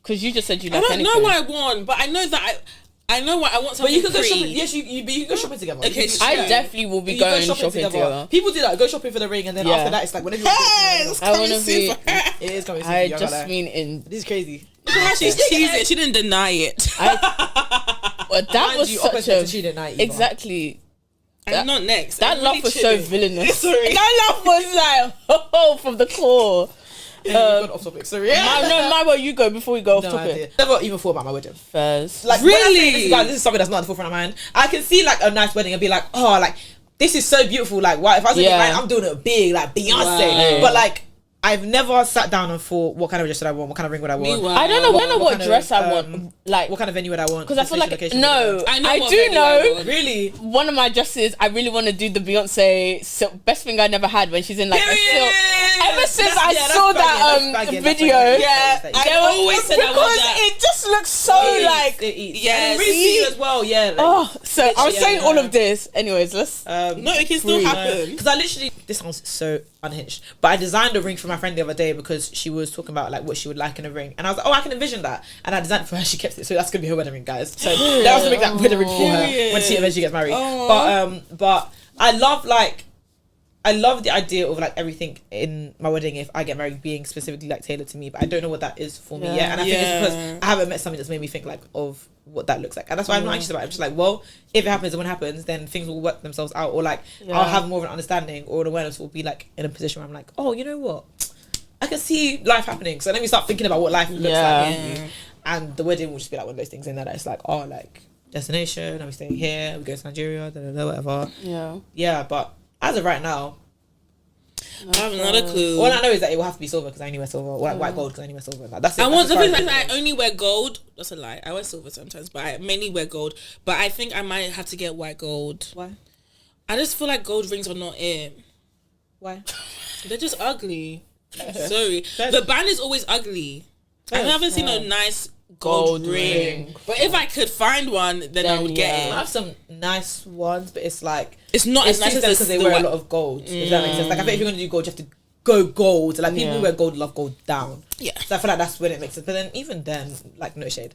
because you just said you I like don't anything. know what I want, but I know that I know what I want. But Something you can go free. shopping. Yes, but you can go shopping together. Okay, You can- I Yeah. definitely will be you go going shopping together. People do that. Go shopping for the ring, and then Yeah. after that, it's like whenever you Hey, want it's to I coming wanna soon be- for her. it is coming soon. I for you, just can't lie. mean in. This is crazy. Look at how she's teasing. She didn't deny it. Well, that Mind was you, such opposite a to cheating night, Eva. exactly. I'm not next. That I'm laugh really was so chilling. villainous. Sorry. That laugh was like oh from the core. We've gone off topic. Sorry. My way you go before we go off No topic. idea. Never even thought about my wedding. First, Like when I say Really? this, guys, this is something that's not at the forefront of my mind. I can see like a nice wedding and be like, oh, like this is so beautiful. Like, wow, if I was Yeah. getting married, I'm doing it big, like Beyonce. Wow. But like, I've never sat down and thought, what kind of dress should I want? What kind of ring would I want? Meanwhile, I don't know. I don't know what what kind of, dress I want. Like What kind of venue would I want? because I feel like Destination, location, no, I know I what do venue I know. want. Really? One of my dresses, I really want to do the Beyonce best thing I never had when she's in like a silk. Period. Ever since That's- I yeah, that's saw banging, that that's banging, that's video, banging. Yeah, There I was- always said I want because that. it just looks so like Yes. And really see you as well. Yeah. Like, oh. So I was Yeah, saying yeah. all of this. Anyways, let's. No, it can still happen. Because I literally, this sounds so unhinged, but I designed a ring for my friend the other day because she was talking about like what she would like in a ring, and I was like, oh, I can envision that, and I designed it for her. She kept it, so that's gonna be her wedding ring, guys. So that was to make that wedding ring for her when she eventually gets married. But I love the idea of like everything in my wedding, if I get married, being specifically like tailored to me, but I don't know what that is for me Yeah. yet, and I think it's Yeah. because I haven't met something that's made me think like of what that looks like, and that's why I'm not anxious about it. I'm just like, well, if it happens and when it happens, then things will work themselves out, or like I'll have more of an understanding or an awareness, will be like in a position where I'm like, oh, you know what, I can see life happening, so let me start thinking about what life looks Yeah. like, and the wedding will just be like one of those things in there that it's like, oh, like destination, are we staying here, we go to Nigeria, whatever. Yeah. Yeah, but as of right now, I have not a clue. All I know is that it will have to be silver because I only wear silver, or like white gold because I only wear silver. Like, that's it. I want the That's thing as is far as I only wear gold. That's a lie. I wear silver sometimes, but I mainly wear gold. But I think I might have to get white gold. Why? I just feel like gold rings are not it. Why? They're just ugly. Sorry. The band is always ugly. I haven't seen a nice gold ring. But if I could find one, then I would get I it. have some nice ones, but it's like It's not as nice as because they wear a lot of gold. If that makes sense. Like I think if you're gonna do gold, you have to go gold. Like people who wear gold love gold down. Yeah. So I feel like that's when it makes sense. But then even then, like no shade.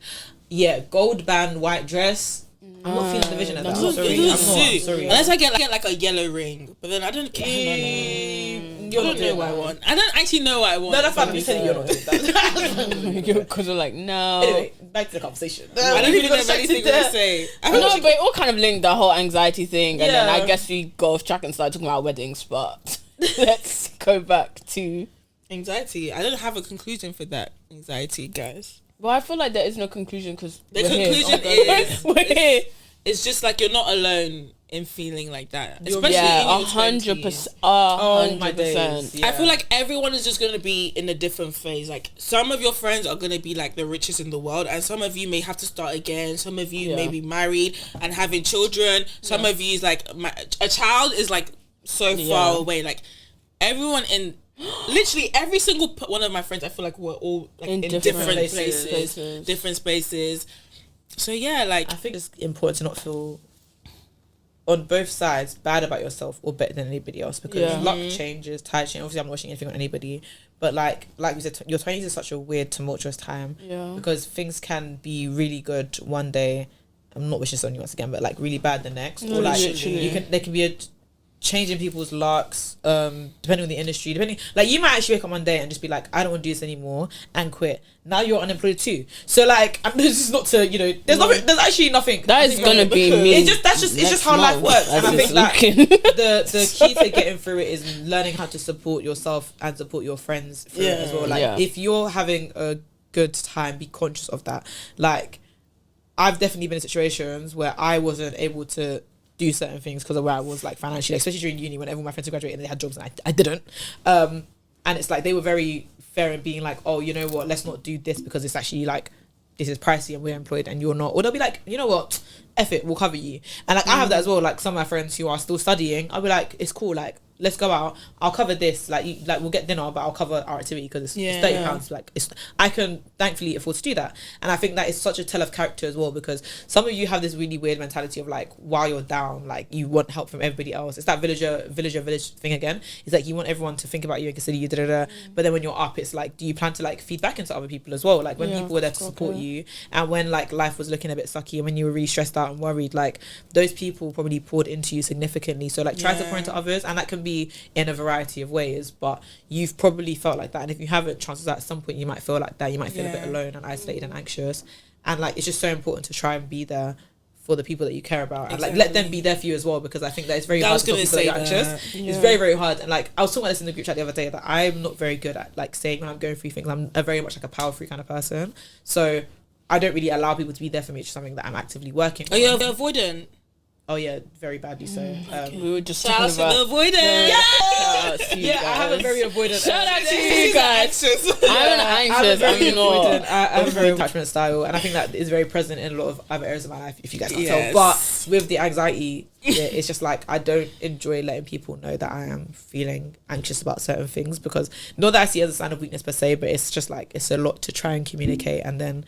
Yeah, gold band, white dress. I'm not feeling the vision of that. I'm sorry. Unless I get like a yellow ring, but then I don't care. I don't know what I want. I don't actually know what I want. No, that's fine. I'm just telling you, you're not doing that. Because we're like, no. Anyway, back to the conversation. I don't really have anything to say. No, but it all kind of linked the whole anxiety thing, and then Yeah. I guess we go off track and start talking about weddings. But let's go back to Anxiety. I don't have a conclusion for that anxiety, guys. Well, I feel like there is no conclusion because The conclusion is we're here. it's just like you're not alone in feeling like that, especially Yeah, in your 100%. 20s. Oh my 100%. days. Yeah. I feel like everyone is just gonna be in a different phase. Like some of your friends are gonna be like the richest in the world, and some of you may have to start again. Some of you may be married and having children. Some of you is like a child is like so far away. Like everyone in. Literally every single one of my friends, I feel like we're all like in different places, different spaces. So yeah, like I think it's important to not feel on both sides bad about yourself or better than anybody else because luck changes, tide changes. Obviously, I'm not wishing anything on anybody, but like we said, your 20s is such a weird, tumultuous time because things can be really good one day. I'm not wishing this on you once again, but like really bad the next, or like there can be a change in people's lucks, depending on the industry, like you might actually wake up one day and just be like, I don't want to do this anymore and quit. Now you're unemployed too. So like, this is not to, there's actually nothing. That is gonna be me. It's just how life works. And I think that the key to getting through it is learning how to support yourself and support your friends through it as well. Like if you're having a good time, be conscious of that. Like I've definitely been in situations where I wasn't able to do certain things because of where I was like financially, like, especially during uni when everyone my friends were graduating and they had jobs and I didn't. And it's like they were very fair in being like, oh, you know what, let's not do this because it's actually like this is pricey and we're employed and you're not. Or they'll be like, you know what, F it, we'll cover you. And like I have that as well. Like some of my friends who are still studying, I'll be like, it's cool, like let's go out, I'll cover this, like we'll get dinner but I'll cover our activity because it's £30. Like I can thankfully afford to do that. And I think that is such a tell of character as well, because some of you have this really weird mentality of like while you're down, like you want help from everybody else. It's that village thing again. It's like you want everyone to think about you and consider you, but then when you're up, it's like, do you plan to like feed back into other people as well? Like when people were there to support you, and when like life was looking a bit sucky and when you were really stressed out and worried, like those people probably poured into you significantly. So like try to pour into others, and that can be in a variety of ways, but you've probably felt like that. And if you haven't, chances are at some point you might feel like that. You might feel a bit alone and isolated and anxious, and like it's just so important to try and be there for the people that you care about and like let them be there for you as well, because I think that it's very hard to talk people that you're anxious. It's very, very hard. And like I was talking about this in the group chat the other day, that I'm not very good at like saying when I'm going through things. I'm very much like a power free kind of person, so I don't really allow people to be there for me, which is something that I'm actively working on. Are you avoidant? Oh yeah, very badly so. We were just Shout out talking to about the avoidant. Yeah, I have a very avoidant. Shout out to you guys. I'm anxious. I'm not. I have a very attachment style, and I think that is very present in a lot of other areas of my life, if you guys can't tell. But with the anxiety, it's just like I don't enjoy letting people know that I am feeling anxious about certain things, because not that I see it as a sign of weakness per se, but it's just like it's a lot to try and communicate, and then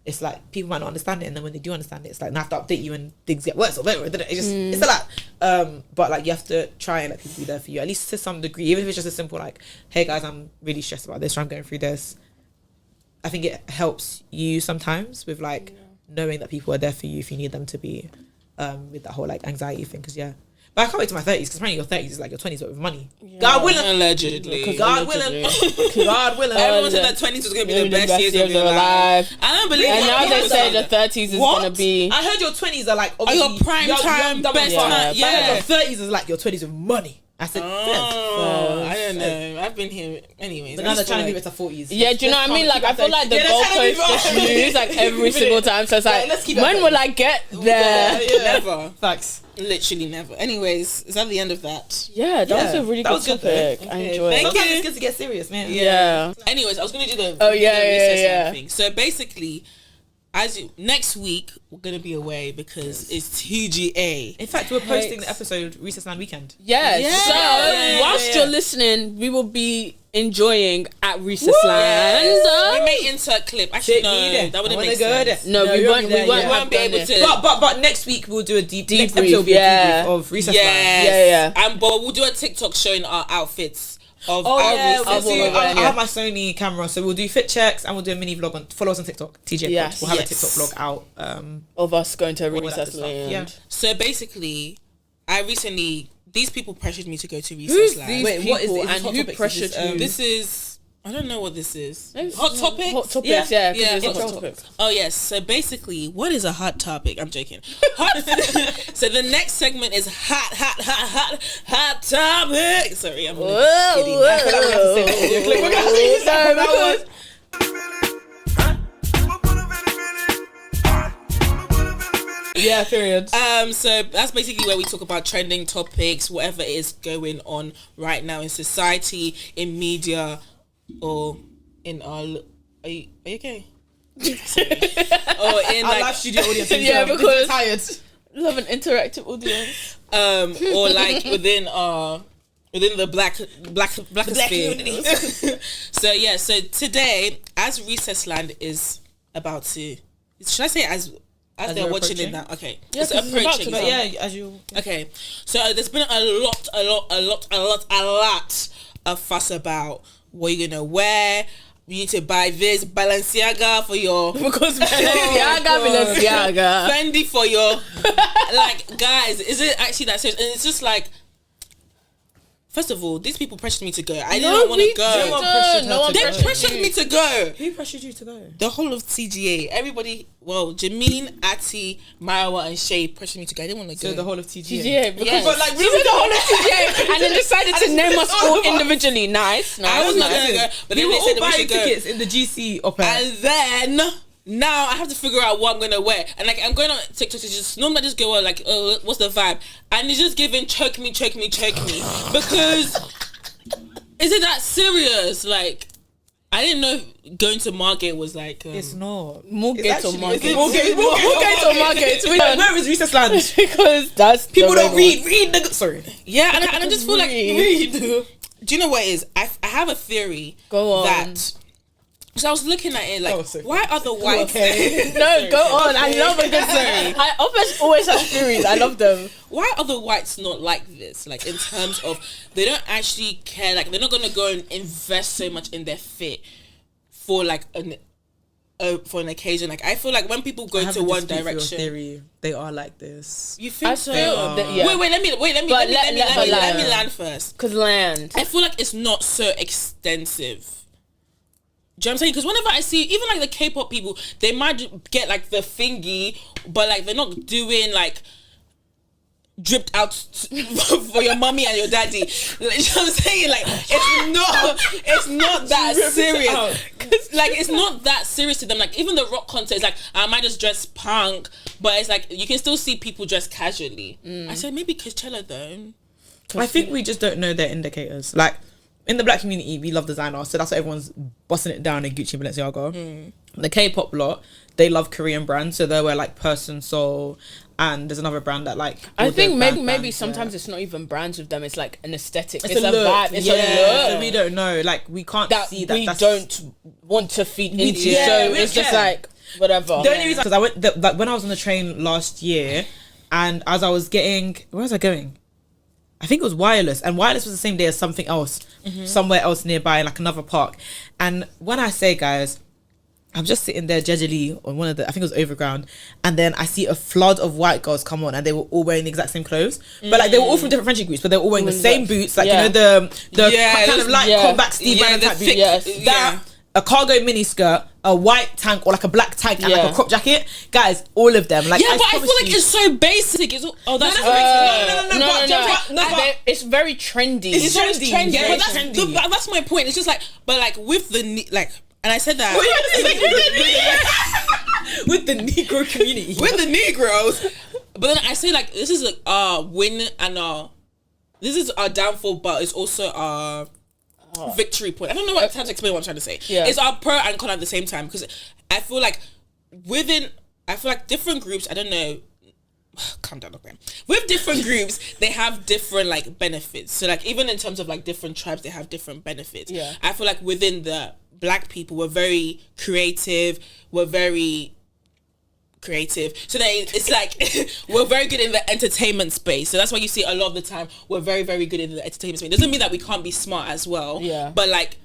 it's like people might not understand it, and then when they do understand it, it's like I have to update you and things get worse or better. It's just it's a lot. But like you have to try and let people be there for you, at least to some degree, even if it's just a simple like, hey guys, I'm really stressed about this, or I'm going through this. I think it helps you sometimes with like knowing that people are there for you if you need them to be, with that whole like anxiety thing. Because but I can't wait to my 30s, because apparently your 30s is like your 20s but with money. God willing. Allegedly. God willing. God willing. Everyone said that 20s was going to be the best years of their life. I don't believe it. And now they say the 30s is going to be... I heard your 20s are like... Your prime time, best time. Yeah. Your 30s is like your 20s with money. I said Oh, I don't know. I've been here anyways. but now they're trying to move it to 40s. Yeah, do you know what I mean? Like, I feel like the goalpost just moves like every single time. So it's like, let's keep it when up will I get there? Never. Facts. Literally never. Anyways, is that the end of that? Yeah, that was a really that good was good topic. though. I enjoyed it. Thank Sometimes you. it's good to get serious, man. Yeah. Anyways, I was gonna do the yeah. thing. So basically, next week we're gonna be away because it's TGA. In fact, we're posting the episode Recessland weekend. Yeah. Yeah. So Yeah. whilst you're listening, we will be enjoying at Recessland. We may insert clip. Actually, Take no, me there. that wouldn't I make wanna go sense. there. No, we you're won't. there, We won't, yeah. won't be able to. But next week we'll do a next Debrief, episode will be yeah. a debrief of Recessland. Yes. Yeah. And but we'll do a TikTok showing our outfits of Oh our yeah, recess we'll do, vlog. I have my Sony camera, so we'll do fit checks and we'll do a mini vlog on. Follow us on TikTok, TJ. Yes. We'll have Yes. a TikTok vlog out. Of us going to all that good stuff. Recessland. Yeah. So basically, these people pressured me to go to Who's Recessland. these Wait, what is people this? and Hot who Topics? pressured Is this, who? This is, I don't know what this is. Maybe- Hot topics? Hot topics, yeah. 'Cause Yeah, it's hot hot topics. topics. Oh yes. So basically, what is a hot topic? I'm joking. So the next segment is hot topic. Sorry, I'm kidding. Whoa. Sorry, because Yeah, period. So that's basically where we talk about trending topics, whatever is going on right now in society, in media, or in our. Are you okay? Or in Our like live studio audience. Yeah, because- tired. we have an interactive audience. or like within the black community. sphere. So yeah, so today as Recessland is about to, should I say as they're we're watching it approaching? now? Okay, Yeah, it's 'cause it's about approaching. to, But So- yeah, as you. Okay, so there's been a lot of fuss about what you're gonna wear. You need to buy this Balenciaga for your Because Balenciaga. Fendi for your like, guys, is it actually that serious? And it's just like, first of all, these people pressured me to go. I didn't want to go. No one pressured her No one to They go. pressured me to go. Who pressured you to go? The whole of TGA, everybody. Well, Jameen, Ati, Marawa, and Shay pressured me to go. I didn't want to go. So the whole of TGA. Yeah, because Yes. But like, she said the whole of TJ and then decided to name us all individually. Nice. I was not nice. gonna go, but we then were they all said that we buying should go. tickets in the GC op-ed. And then now I have to figure out what I'm gonna wear. And like I'm going on TikTok to just normally I just go on like, oh, what's the vibe? And it's just giving choke me because is it that serious? Like I didn't know going to Margate was like It's not. Moorgate It's or actually- Margate? is it Moorgate or Margate? Where is Recessland? Because that's People the don't way read the. Sorry. yeah, and I just feel like Read. do you know what it is? I have a theory Go on. that. So I was looking at it like, Oh, sorry. why are the whites? No, go on. I love a good theory. I always have theories. I love them. Why are the whites not like this? Like in terms of they don't actually care. Like they're not gonna go and invest so much in their fit for like for an occasion. Like I feel like when people go to one direction, Theory, they are like this. you think I so? feel that, yeah. Wait. Let me But let me land first. Because land. I feel like it's not so extensive. Do you know what I'm saying? Because whenever I see, even like the K-pop people, they might get like the thingy, but like they're not doing like dripped out for your mommy and your daddy. Like, you know what I'm saying? Like it's not that serious. Like it's not that serious to them. Like even the rock concert, like I might just dress punk, but it's like you can still see people dress casually. I said maybe Coachella though. I think we just don't know their indicators. Like in the black community, we love designer, so that's why everyone's busting it down in Gucci and Balenciaga. The K-pop lot, they love Korean brands, so they wear like Person Soul, and there's another brand that like. I all the think maybe brands, sometimes it's not even brands with them. It's like an aesthetic. it's It's, a a look. vibe. It's yeah, a so look we don't know. Like we can't that see that. we That's, don't want to feed into. yeah, so we it's don't just care. like whatever. The only reason because I went like when I was on the train last year, and as I was getting, where was I going? I think it was Wireless, and Wireless was the same day as something else, somewhere else nearby, like another park. And when I say, guys, I'm just sitting there jejely on one of the, I think it was Overground, and then I see a flood of white girls come on, and they were all wearing the exact same clothes, but like they were all from different friendship groups, but they were all wearing the same boots, like Yeah. you know the Yeah, kind those- of light yeah. combat Steve Bannon the type thick, boots. Yes. That a cargo mini skirt, a white tank or like a black tank and like a crop jacket, guys, all of them. Like, yeah, but I feel like it's so basic. It's it's very trendy. It's trendy. Yeah, but that's my point. It's just like, but like with the like, and I said that with the Negro community, with the Negroes. But then I say like, this is like our win and this is our downfall, but it's also our victory point. I don't know how to explain what I'm trying to say. Yeah. It's our pro and con at the same time, because I feel like different groups, I don't know, calm down, okay. With different groups, they have different like benefits. So like even in terms of like different tribes, they have different benefits. Yeah. I feel like within the black people, we're very creative. So then it's like we're very good in the entertainment space. So that's why you see a lot of the time we're very, very good in the entertainment space. It doesn't mean that we can't be smart as well. Yeah. But like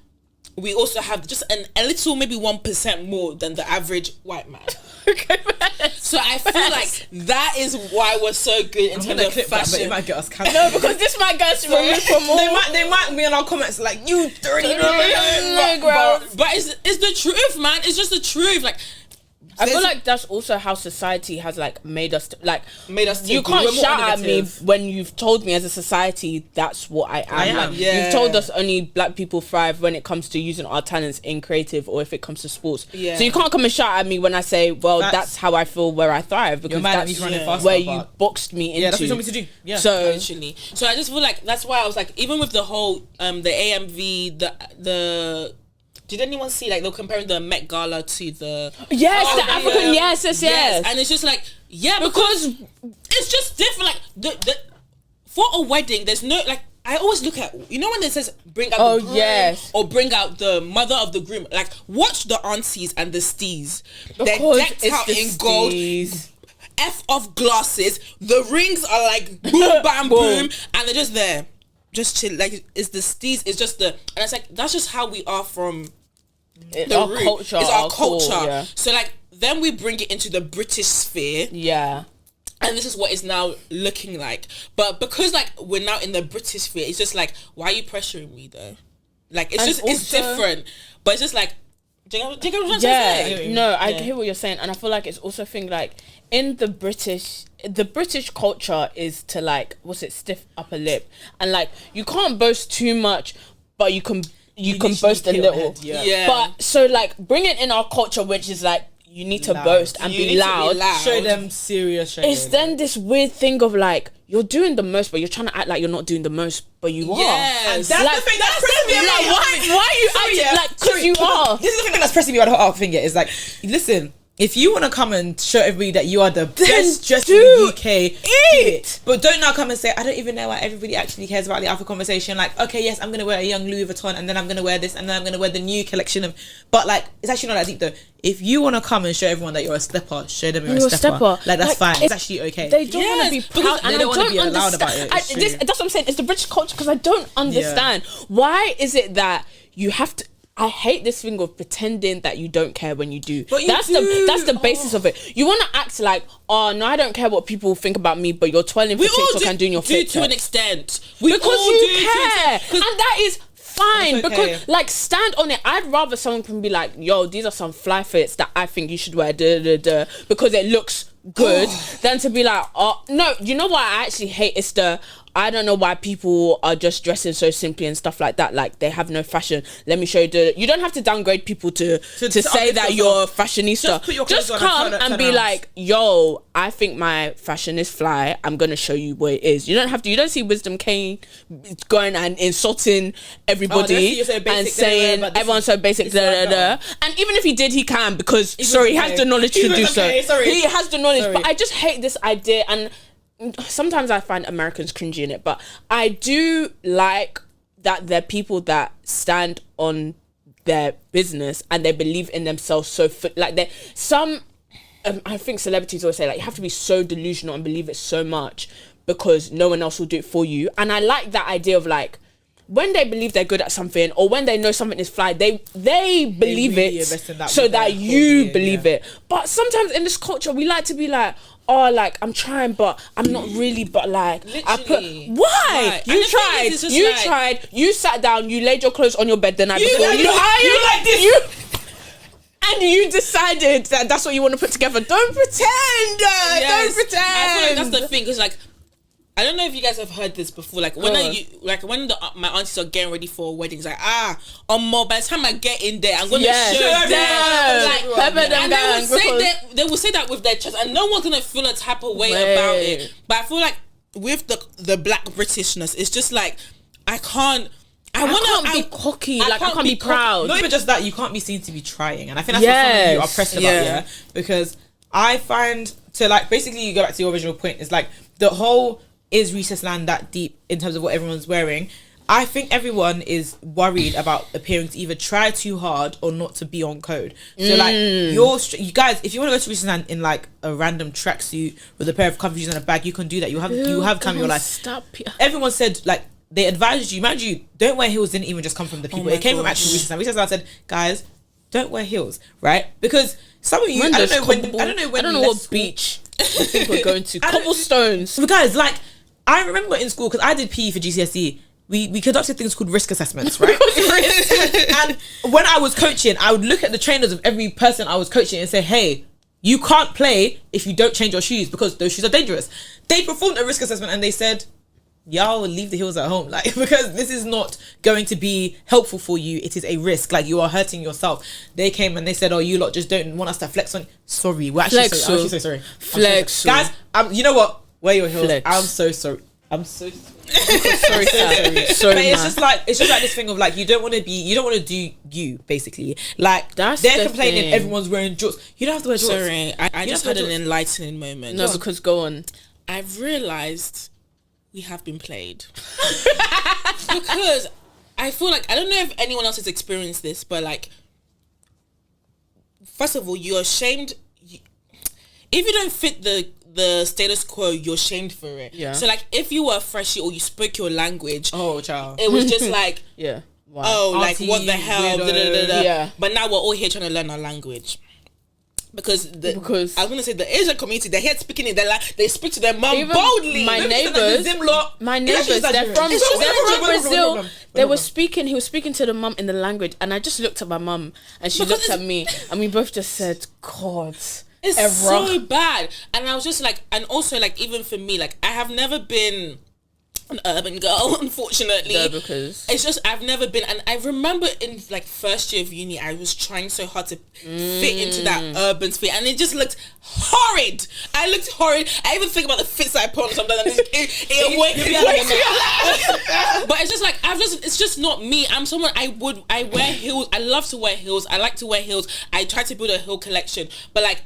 we also have just a little, maybe 1% more than the average white man. Okay. So I feel like that is why we're so good in terms of fashion. But it might get us cancelled. No, because this might get us removed from more. They might be in our comments like, you dirty Negroes. But it's the truth, man. It's just the truth. Like, I feel like that's also how society has like made us you think can't shout at me when you've told me as a society that's what I am. Like, you've told us only black people thrive when it comes to using our talents in creative or if it comes to sports. So you can't come and shout at me when I say, well, that's how I feel where I thrive, because that's where you boxed me into. Yeah, that's what you told me to do. Yeah. So I just feel like that's why I was like, even with the whole the AMV, the did anyone see like they're comparing the Met Gala to the African yes, and it's just like because it's just different. Like the for a wedding, there's no like, I always look at, you know when it says bring out the groom or bring out the mother of the groom, like watch the aunties and the stees. They're decked out in gold. F off glasses. The rings are like boom bam boom, and they're just there. Just chill, like it's the steez. It's just and it's like that's just how we are from our culture. It's our culture. So like then we bring it into the British sphere. Yeah. And this is what it's now looking like. But because like we're now in the British sphere, it's just like, why are you pressuring me though? Like it's different. But it's just like, do you know what I'm saying? No, I hear what you're saying, and I feel like it's also a thing like in the British culture is to like, stiff upper lip, and like you can't boast too much, but you can boast a little. But so like bring it in our culture, which is like you need to boast and be loud. Show them serious. It's then this weird thing of like you're doing the most, but you're trying to act like you're not doing the most, but you are. And that's like, the thing that's pressing me. Like, why are you acting like? Because you are. This is the thing that's pressing me about the whole thing. Is like, listen. If you want to come and show everybody that you are the best dressed in the UK, but don't now come and say, I don't even know why everybody actually cares about the alpha conversation. Like, okay, yes, I'm going to wear a young Louis Vuitton, and then I'm going to wear this, and then I'm going to wear the new collection of... But, like, it's actually not that deep, though. If you want to come and show everyone that you're a stepper, show them you're a stepper. Like, that's fine. It's actually okay. They don't want to be proud, and they don't want to be loud about it. That's what I'm saying. It's the British culture, because I don't understand. Why is it that you have to... I hate this thing of pretending that you don't care when you do. But that's the basis of it. You want to act like, oh no, I don't care what people think about me, but you're twirling for TikTok and doing your fit to an extent. Because you care, and that is fine. Because like stand on it. I'd rather someone can be like, yo, these are some fly fits that I think you should wear, because it looks good, than to be like, oh no. You know what I actually hate? It's I don't know why people are just dressing so simply and stuff like that. Like they have no fashion. Let me show you. You don't have to downgrade people to say that you're a fashionista. Just come and be like, yo, I think my fashion is fly. I'm gonna show you what it is. You don't have to. You don't see Wisdom Kane going and insulting everybody and saying everyone's so basic. And even if he did, he can, because he has the knowledge to do so. He has the knowledge. But I just hate this idea, and sometimes I find Americans cringy in it, but I do like that they're people that stand on their business and they believe in themselves like they're I think celebrities always say like you have to be so delusional and believe it so much because no one else will do it for you. And I like that idea of like when they believe they're good at something, or when they know something is fly, they believe really it so that you believe it. But sometimes in this culture we like to be like, oh, like I'm trying, but I'm not really. But like, literally. Why? Right. You tried. You sat down. You laid your clothes on your bed the night before. You like this. and you decided that that's what you want to put together. Don't pretend. Don't pretend. I feel like that's the thing, because like, I don't know if you guys have heard this before. Like when when my aunties are getting ready for weddings, like by the time I get in there, I'm gonna show them. Like, and they will say that with their chest, and no one's gonna feel a type of way about it. But I feel like with the black Britishness, it's just like I can't be cocky. I can't be proud. Not even just that, you can't be seen to be trying, and I think that's what some of you are pressed about. Because I find basically you go back to your original point. It's like the whole. Is Recessland that deep in terms of what everyone's wearing? I think everyone is worried about appearing to either try too hard or not to be on code. So like you guys, if you want to go to Recessland in like a random tracksuit with a pair of comfy shoes and a bag, you can do that. You have time in your life. Stop. Everyone said like they advised you. Mind you, don't wear heels didn't even just come from the people. It came from actual Recessland. Recessland said, guys, don't wear heels, right? Because some of you, I don't know what beach I think we're going to. Cobblestones. But guys, like. I remember in school, because I did PE for GCSE, we conducted things called risk assessments, right? And when I was coaching, I would look at the trainers of every person I was coaching and say, hey, you can't play if you don't change your shoes because those shoes are dangerous. They performed a risk assessment and they said, y'all leave the heels at home, like, because this is not going to be helpful for you. It is a risk, like you are hurting yourself. They came and they said, oh, you lot just don't want us to flex on. Sorry, we're actually so sorry. Flex, guys. You know what? Wear your heels. Flex. I'm so sorry. I'm so sorry. But it's just like this thing of like you don't want to do you basically. Like they're complaining thing. Everyone's wearing jorts. You don't have to wear jorts. Sorry, I just had an enlightening moment. No, because go on. I've realised we have been played. Because I feel like I don't know if anyone else has experienced this, but like first of all, you're ashamed if you don't fit the status quo, you're shamed for it. Yeah. So like if you were a freshie or you spoke your language, child, it was just like wow. Oh, Auntie, like what the hell? Yeah. But now we're all here trying to learn our language. Because I was gonna say the Asian community, they're here speaking it. They speak to their mum boldly. My neighbors, they're from Brazil. He was speaking to the mum in the language, and I just looked at my mum, and she looked at me, and we both just said, "God." It's so bad. And I was just like, and also like even for me, like I have never been an urban girl, unfortunately. No, because it's just I've never been, and I remember in like first year of uni I was trying so hard to fit into that urban sphere, and it just looked horrid. I looked horrid. I even think about the fits I put on sometimes, and it wakes me up. But it's just like it's just not me. I'm someone I wear heels. I love to wear heels. I like to wear heels. I try to build a heel collection, but like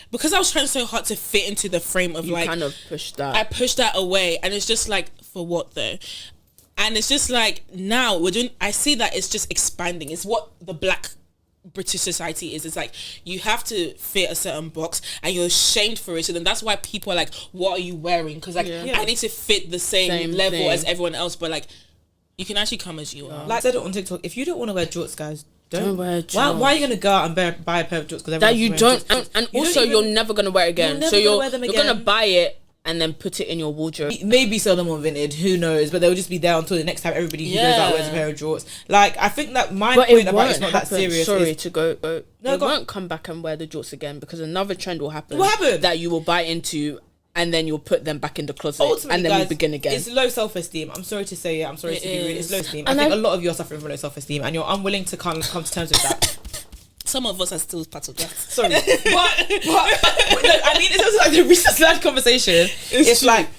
because I was trying so hard to fit into the frame of kind of pushed that. I pushed that away, and it's just like, for what though? And it's just like now I see that it's just expanding. It's what the black British society is. It's like you have to fit a certain box and you're ashamed for it. So then that's why people are like, what are you wearing? Because like I need to fit the same level thing as everyone else, but like you can actually come as you are. Like I said it on TikTok, if you don't want to wear jorts, guys, don't wear jorts. Why are you gonna go out and buy a pair of jorts? Because that you don't, and also you're never gonna wear it again. You're gonna buy it and then put it in your wardrobe. Maybe sell them on Vinted, who knows? But they'll just be there until the next time everybody who goes out wears a pair of jorts. Like, I think that my point about it's not that serious. Sorry to go. No, won't come back and wear the jorts again because another trend will happen. What happened? That you will buy into and then you'll put them back in the closet. Ultimately, and then we begin again. It's low self-esteem. I'm sorry to say it. I'm sorry to be rude. It's low esteem. I think a lot of you are suffering from low self-esteem and you're unwilling to come to terms with that. Some of us are still part of that. Sorry. but no, I mean, it's also like the Recessland conversation. It's like,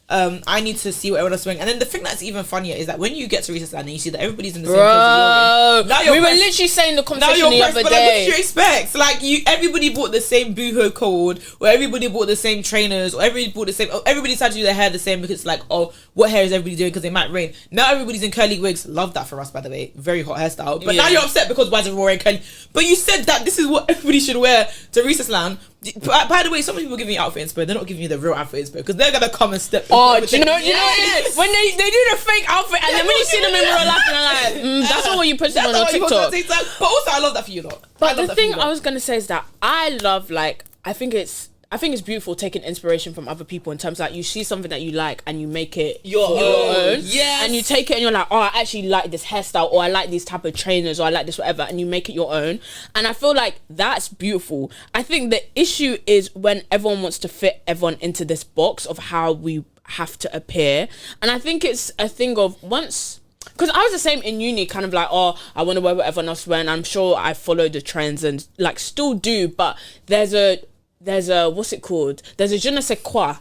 I need to see what everyone else is wearing. And then the thing that's even funnier is that when you get to Recessland and you see that everybody's in the same clothes as you're in, we were literally saying the conversation the other day. Like, what did you expect? Like, everybody bought the same boohoo code, or everybody bought the same trainers, or everybody decided to do their hair the same because it's like, what hair is everybody doing because it might rain. Now everybody's in curly wigs. Love that for us, by the way. Very hot hairstyle. But now you're upset because why is everyone wearing curly? But you said that this is what everybody should wear to Recessland. By the way, some people giving you outfit inspo, they're not giving you the real outfit inspo because they're gonna come and step. Oh, do you know what it is? When they do the fake outfit and then when you see them in real life, and like, that's not what you posted on your TikTok. But also, I love that for you lot. But the thing I was gonna say is that I love, like, I think it's I think it's beautiful taking inspiration from other people in terms of like you see something that you like and you make it Your own. Yes. and you take it and you're like, oh, I actually like this hairstyle, or I like these type of trainers, or I like this whatever, and you make it your own. And I feel like that's beautiful. I think the issue is when everyone wants to fit everyone into this box of how we have to appear. And I think it's a thing of once, because I was the same in uni, kind of like, oh, I want to wear what everyone else wear, and I'm sure I follow the trends and like still do, but there's a what's it called? There's a je ne sais quoi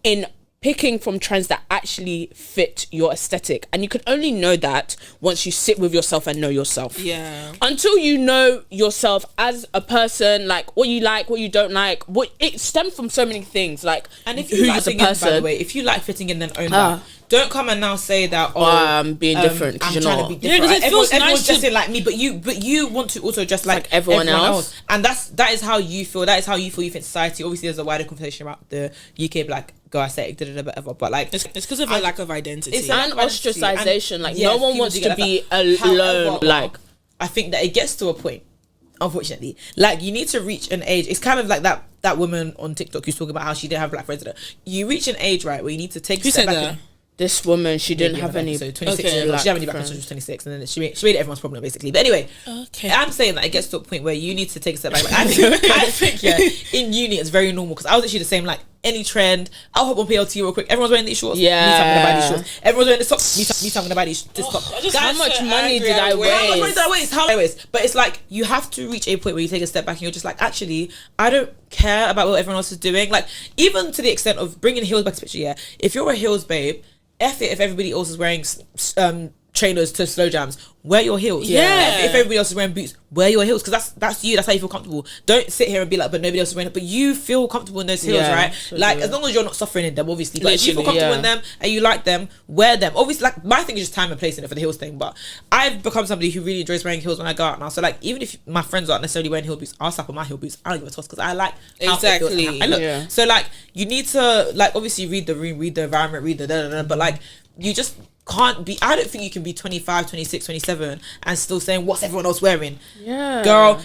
in picking from trends that actually fit your aesthetic, and you can only know that once you sit with yourself and know yourself. Yeah. Until you know yourself as a person, like what you like, what you don't like, what it stems from so many things. Like, and if you like fitting in, by the way, if you like fitting in, then own that. Don't come and now say that I'm being different because you're trying not. to be different. Yeah, everyone's nice dressing like me, but you want to also dress like everyone else. And that is how you feel. That is how you feel within society. Obviously, there's a wider conversation about the UK black girl aesthetic, whatever. But like, it's because of a lack of identity. It's an ostracization. Like, no one wants to be alone. Like, I think that it gets to a point, unfortunately, like you need to reach an age. It's kind of like that woman on TikTok who's talking about how she didn't have black friends. You reach an age, right, where you need to take a step back. This woman, she didn't have any. So 26 years old. She didn't have any black friends. She was 26, and then she made it everyone's problem basically. But anyway, I'm saying that it gets to a point where you need to take a step back. Like, I think in uni it's very normal, because I was actually the same. Like any trend, I'll hop on PLT real quick. Everyone's wearing these shorts. Yeah. Me time gonna buy these shorts. Everyone's wearing this top. Me time gonna buy this top. How much money did I waste? How much money did I waste? Anyways, but it's like you have to reach a point where you take a step back and you're just like, actually, I don't care about what everyone else is doing. Like, even to the extent of bringing heels back to picture. Yeah, if you're a heels babe, F it if everybody else is wearing trainers to slow jams, wear your heels. Yeah. If everybody else is wearing boots, wear your heels, because that's you. That's how you feel comfortable. Don't sit here and be like, but nobody else is wearing it. But you feel comfortable in those heels, right? Like, as long as you're not suffering in them, obviously. But if you feel comfortable in them and you like them, wear them. Obviously, like, my thing is just time and place in it for the heels thing. But I've become somebody who really enjoys wearing heels when I go out now. So like, even if my friends aren't necessarily wearing heel boots, I'll slap on my heel boots. I don't give a toss, because I like how it feels and how I look. Yeah. So like, you need to, like, obviously read the room, read the environment, read the but like, you just can't be, I don't think you can be 25, 26, 27 and still saying what's everyone else wearing. Yeah. Girl,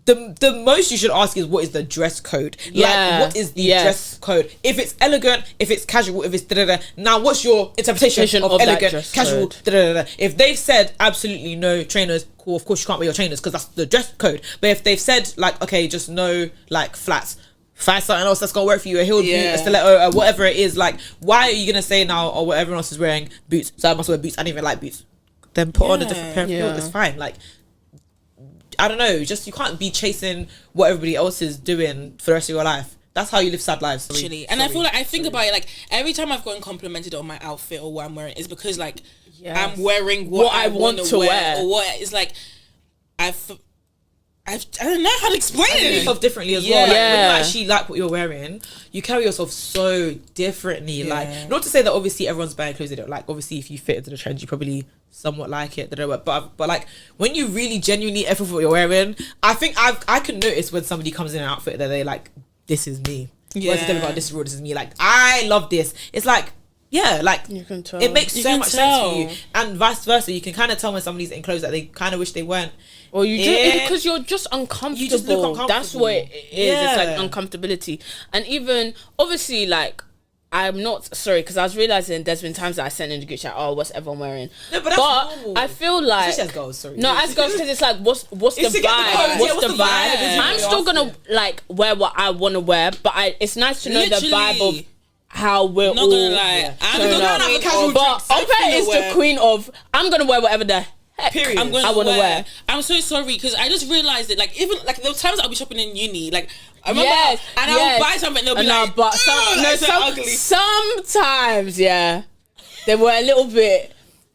the most you should ask is, what is the dress code? Yeah. Like, what is the dress code? If it's elegant, if it's casual, if it's da-da-da. Now, what's your interpretation of elegant, casual, da-da-da-da? If they've said absolutely no trainers, cool, of course you can't wear your trainers because that's the dress code. But if they've said like, okay, just no like flats, find something else that's gonna work for you, a heel boot, a stiletto, whatever it is. Like, why are you gonna say now, oh, well, everyone else is wearing boots, so I must wear boots? I don't even like boots. Then put on a different pair of heels. It's fine. Like, I don't know, just, you can't be chasing what everybody else is doing for the rest of your life. That's how you live sad lives. Actually, and I feel like, I think about it, like, every time I've gotten complimented on my outfit or what I'm wearing, is because like I'm wearing what I want to wear, or what it's like I don't know how to explain it. Yourself differently as well. Like, when you actually like what you're wearing, you carry yourself so differently. Like, not to say that obviously everyone's buying clothes they don't like. Obviously, if you fit into the trend, you probably somewhat like it. But like, when you really genuinely effort for what you're wearing, I think I can notice when somebody comes in an outfit that they like, this is me. Yeah. Whereas about this is raw, this is me. Like, I love this. It's like, yeah, like, you can tell. It makes so much sense for you, and vice versa. You can kind of tell when somebody's in clothes that they kind of wish they weren't. Or you just, because you're just uncomfortable. You just look uncomfortable. That's what it is. It's like uncomfortability. And even, obviously, like, I'm not, sorry, because I was realising there's been times that I sent in the group chat, oh, what's everyone wearing? No, but that's normal. I feel like, especially as girls, sorry. No, as girls, because it's like, what's the vibe? What's the vibe? I'm still going to, like, wear what I want to wear, but it's nice to know the vibe of how we're not all... gonna lie. I'm gonna have a casual drink. But Ope is the queen of, I'm going to wear whatever the heck I want to wear. I'm so sorry, because I just realised that, like, even like there were times I'll be shopping in uni, like, I remember, and I'll buy something and they'll be like, but sometimes, they were a little bit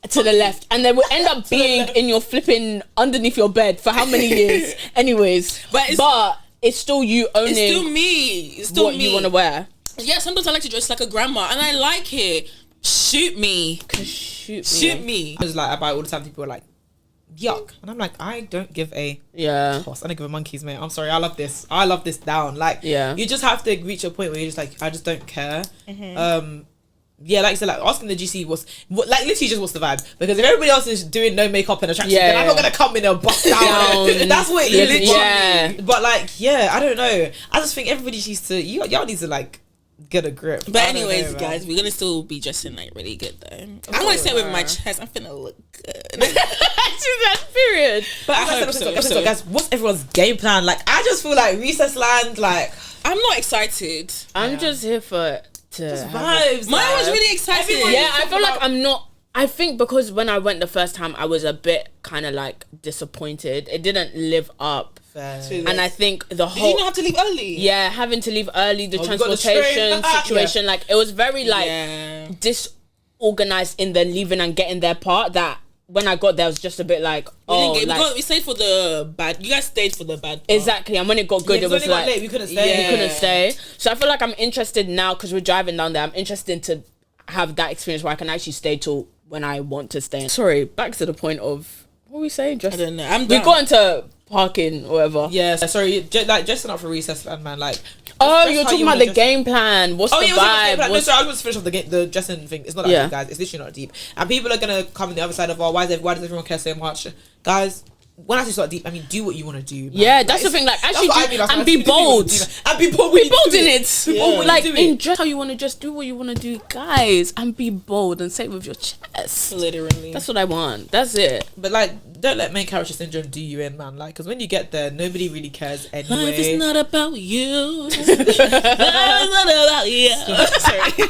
to the left, and they will end up being in your flipping underneath your bed for how many years? Anyways, but it's still you owning. It's still me. It's still what you want to wear. Yeah, sometimes I like to dress like a grandma, and I like it. Shoot me. Shoot me. It's like, I buy all the time. People are like, yuck, and I'm like, I don't give a toss. I don't give a monkey's, mate. I'm sorry. I love this down. Like, you just have to reach a point where you're just like, I just don't care. yeah, like you said, like asking the GC like literally just what's the vibe, because if everybody else is doing no makeup and attraction, then I'm not gonna come in and bust down. That's what it literally. Yeah. But like, yeah, I don't know. I just think everybody needs to y'all need to like get a grip. But anyways, guys, we're gonna still be dressing like really good though. I'm gonna say with my chest, I'm finna look good. Period. But I as I hope said, so. guys, what's everyone's game plan? Like, I just feel like Recessland, like I'm not excited. I'm just here for to vibes. Mine was really excited. Yeah, I feel like I'm not. I think because when I went the first time, I was a bit kind of like disappointed. It didn't live up, and I think the Did whole you not have to leave early? yeah, having to leave early, the we got the transportation train. situation, like it was very like Yeah. disorganized in the leaving and getting there part. That when I got there, I was just a bit like, We stayed for the bad. You guys stayed for the bad part. exactly. And when it got good, Yeah, it was when it got like late, we couldn't stay. we couldn't stay. So I feel like I'm interested now because we're driving down there. I'm interested to have that experience where I can actually stay till when I want to stay. Sorry, back to the point of what were we saying? I don't know. We got into parking or whatever. Yeah, sorry, like dressing up for Recessland, man. Like, Oh, dress you're how talking you about wanna the dress. game plan. What's the Yeah, vibe? no, What's- sorry, I was going to finish off the dressing thing. It's not that deep, guys. It's literally not deep. And people are going to come on the other side of, why does everyone care so much? Guys, when I say it's not deep, I mean, do what you want to do. Man. Yeah, that's the thing. Like, that's actually, what I do, mean, like, and I be do what you bold. wanna do, man. And be bold. Be bold in it. Be bold when Like, you do in it. dress how you want to just do what you want to do, guys, and be bold and say it with your chest. Literally. That's what I want. That's it. But like, don't let main character syndrome do you in, man. Like, because when you get there, nobody really cares anyway. Life is not about you. Life is not about you. Sorry.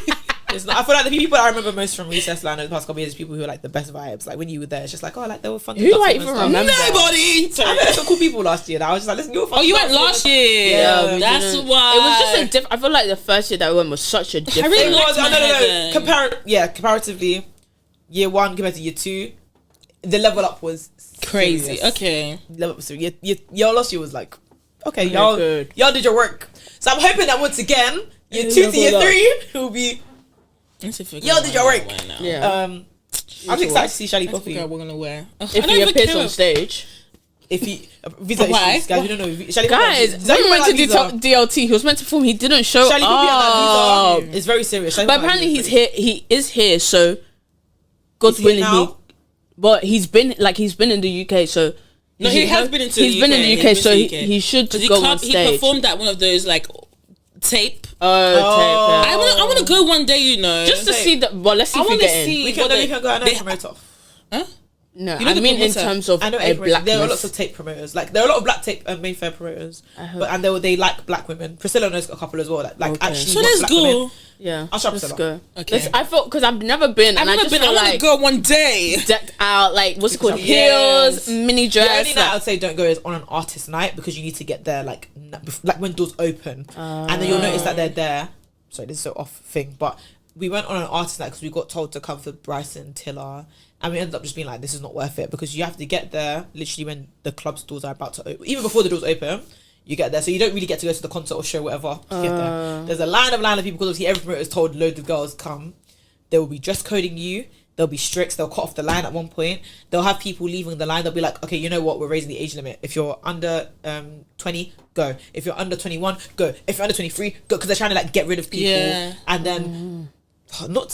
It's not. I feel like the people I remember most from Recessland over the past couple of years, people who are like the best vibes. Like when you were there, it's just like, oh, like they were fun. Who do I even remember? Nobody. I Sorry. met some cool people last year. That I was just like, listen, you were fun. Oh, you went last year. Yeah, we That's didn't. why. It was just a different. I feel like the first year that I went was such a different. really It liked was. my hair then. Comparatively, year one compared to year two, the level up was Crazy. serious. Okay. Level up was serious. Your last year was like, okay, Okay, y'all good. did your work. So I'm hoping that once again, year two to year level up. three will be. Y'all did your work. Yeah. I'm excited to see Shally I Puffy. forgot we're gonna wear. If he appears on stage. If he visa Why? issues, guys, you don't know. Shally Guys, Puffy, when we went to visa. DLT, he was meant to film. He didn't show Shally Puffy on up. that visa. It's very serious. Shally But Puffy on that apparently visa. he's here. He is here. So God's He's here willing, he. now? But he's been in the UK. So No, he has been into He's the been UK. in the He's UK. been So to the UK. he should Because go on he stage. performed at one of those like tape. Oh, I wanna go one day. You know, just to see the. Well, let's see I if we wanna get in. see- We can What go. they- We can go. I know they- a promoter. Huh? No, You know I the mean in promoter? terms of I know a a promoter. There are lots blackness. of tape promoters. Like there are a lot of black tape Mayfair promoters. hope- But and they like black women. Priscilla knows a couple as well. Like Okay. actually. So want let's black go. women. Yeah, I'll show up let's Priscilla. go. Okay. I thought because I've never been, I've and I never just been. feel I want to like go one day. decked out, like what's it called, Yes. heels, mini The only dress. night like- I'd say don't go is on an artist night because you need to get there like when doors open, and then you'll notice that they're there. Sorry, this is so off thing, but we went on an artist night because we got told to come for Bryson Tiller, and we ended up just being like, this is not worth it because you have to get there literally when the club's doors are about to open, even before the doors open. You get there, so you don't really get to go to the concert or show, whatever. To get there, there's a line of people because obviously every promoter is told loads of girls come. They will be dress coding you. They'll be strict. They'll cut off the line at one point. They'll have people leaving the line. They'll be like, okay, you know what? We're raising the age limit. If you're under 20, go. If you're under 21, go. If you're under 23, go. Because they're trying to like get rid of people. Yeah. And then not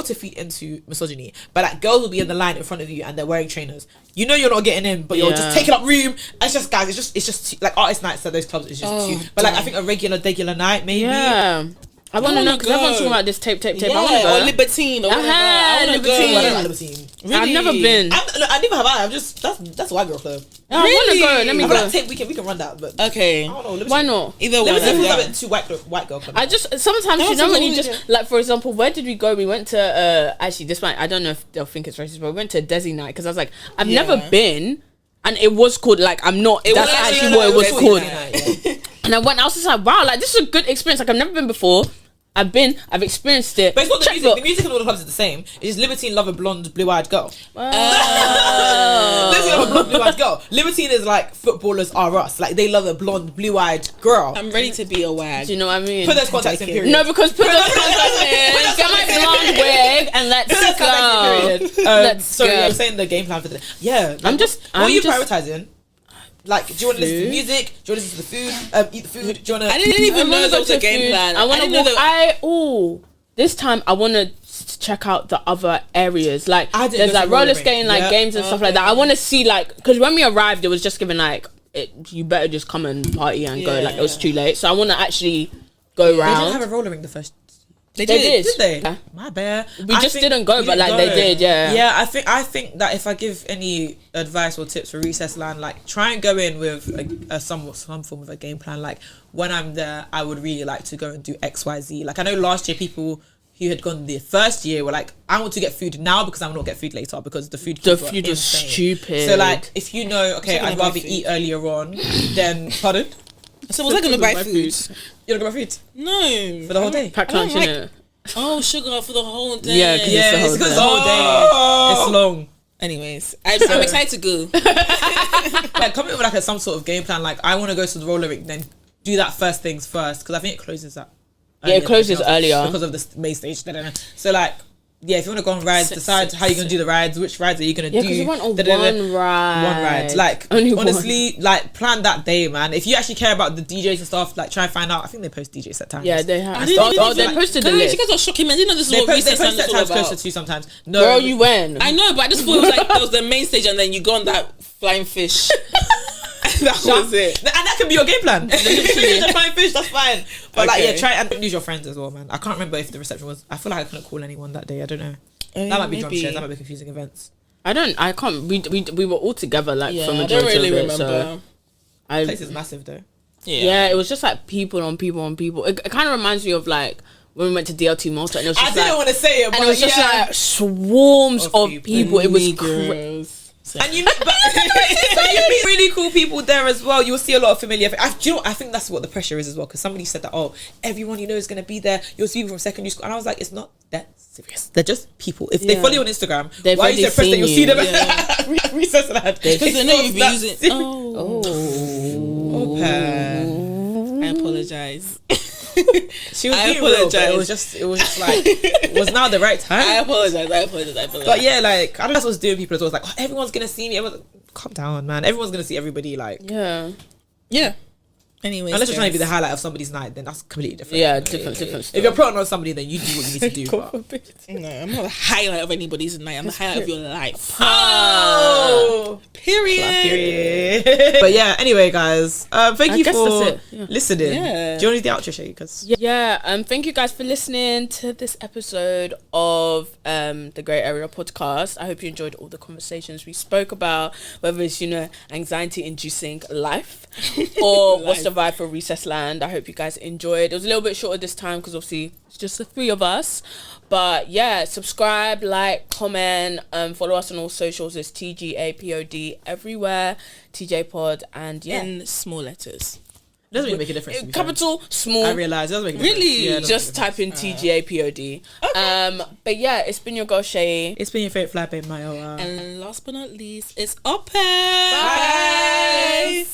to feed into misogyny, but like girls will be in the line in front of you and they're wearing trainers. You know you're not getting in, but you're Yeah. just taking up room. It's just guys. It's just like artist nights at those clubs. It's just too. But like I think a regular night maybe. Yeah, I want to wanna know because everyone's go. talking about this tape. Yeah, I want to or go. Libertine or whatever. I want to Libertine. Whatever, go. Libertine. I've never been. I never have. I'm just that's a white girl club. I want to go. Let me I feel go. like tape we can run that, but Okay. I don't know. Libertine, Why not? Either one. Libertine feels yeah. a bit too white girl club. I just sometimes That you was know when you always- just like, for example, where did we go? We went to actually this one. I don't know if they'll think it's racist, but we went to Desi night because I was like, I've Yeah. never been, and it was called like I'm not. It That's was actually actually what it was Desi called. night. And I went. I was just like, wow, like this is a good experience. Like I've never been before. I've experienced it. But it's not the music. Checkbook. The music in all the clubs is the same. It's just Libertine love a blonde, blue-eyed girl. Oh. Libertine love a blonde, blue-eyed girl. Libertine is like footballers are us. Like they love a blonde, blue-eyed girl. I'm ready to be a wag. Do you know what I mean? Put those contacts in, period. No, because put those contacts in. Get my blonde wig and let's Put those contacts in, go. period. Let's Sorry, go. I was saying the game plan for today. Yeah. Like, I'm just- What are I'm you just- prioritizing? Like, do you want to listen to Food. music? Do you want to listen to the food? Eat the food? Do you want to? I didn't even know there was a game plan. I want to didn't know walk. that- this time I want to check out the other areas. Like I didn't there's go to like roller roller rink. skating, like Yeah. games and stuff like that. I want to see like, because when we arrived, it was just given like you better just come and party and go. Like it was too late, so I want to actually go They didn't round. have a roller rink the first. They did. Did they? Yeah. My bad. We just didn't go, but like they did. Yeah. Yeah, I think that if I give any advice or tips for Recessland, like try and go in with some form of a game plan. Like when I'm there, I would really like to go and do XYZ. Like I know last year people who had gone the first year were like, I want to get food now because I will not get food later because the food The queues were food was insane. stupid. So like if you know, okay, So I'd gonna buy rather food. eat earlier on, then pardon. So was I gonna buy food? You're not gonna buy food No. for the whole day. Packed I don't lunch, like- innit? Oh, sugar for the whole day. Yeah, 'cause Yeah, the it's whole because day. the whole day. It's long. Anyways, I'm excited to go. Like come in with like some sort of game plan. Like I want to go to the roller rink, then do that first things first because I think it closes at. Yeah, it closes than everything else earlier. because of the main stage. Da-da-da. So like, yeah, if you want to go on rides, decide how you're gonna do the rides. Which rides are you gonna do? Yeah, because we went on Da-da-da. one ride. One ride. Like Only one. honestly, like plan that day, man. If you actually care about the DJs and stuff, like try and find out. I think they post DJ set times. Yeah, they have. I didn't Oh, even they like- posted the Guys, list. you guys are shocking me. I didn't know this is They what post Recess set is all times about. closer to sometimes. No, Girl, you went. I know, but I just thought it was like there was the main stage and then you go on that flying fish. That was it. And that can be your game plan. Literally, just fine fish. That's fine. But like, Okay. yeah, try and use your friends as well, man. I can't remember if the reception was. I feel like I couldn't call anyone that day. I don't know. That might be drum maybe. shares. That might be confusing events. I can't. We were all together like Yeah, for I majority don't really of it, remember. So The place is massive though. yeah, it was just like people on people on people. It kind of reminds me of like when we went to DLT Malta and it was I just didn't like, want to say it, but and it was just yeah. like swarms Of of people. people. It was Girls. And you meet, but you meet really cool people there as well. You'll see a lot of familiar. Do you know what? I think that's what the pressure is as well. Because somebody said that, oh, everyone you know is going to be there. You'll see people from secondary school, and I was like, it's not that serious. They're just people. If they Yeah. follow you on Instagram, They've why are you already so pressed that you'll seen see you. them at Recessland? Because they know you've been That using. serious. Oh, Open. I apologize. She was I being real, but apologize. it was just like it was now the right time. I apologize. But yeah, like I don't know that's what's doing people as well. It's like, oh, everyone's gonna see me. Calm down, man. Everyone's gonna see everybody. Like, Yeah. Anyways, unless you're trying to be the highlight of somebody's night, then that's completely different. Yeah, different If stuff. you're putting on somebody, then you do what you need to do. but- No, I'm not the highlight of anybody's night. I'm the highlight of your life. Oh, Period. But yeah, anyway, guys, thank I you guess for that's it, yeah. listening. Yeah. Do you want to do the outro, Shay? Because Yeah, thank you guys for listening to this episode of the Great Area podcast. I hope you enjoyed all the conversations we spoke about, whether it's, anxiety inducing life or what's the vibe for Recessland. I hope you guys enjoyed. It was a little bit shorter this time because obviously it's just the three of us. But yeah, subscribe, like, comment, follow us on all socials. It's TGAPOD everywhere, TJ Pod, and yeah. In small letters. it doesn't really make a difference. to be fair. Capital, small. I realize it doesn't make a difference. Really? Yeah, it doesn't Just make a type in TGAPOD. But yeah, it's been your girl Shay. difference. It's been your favorite fly babe, Maya. And last but not least, it's open. Bye.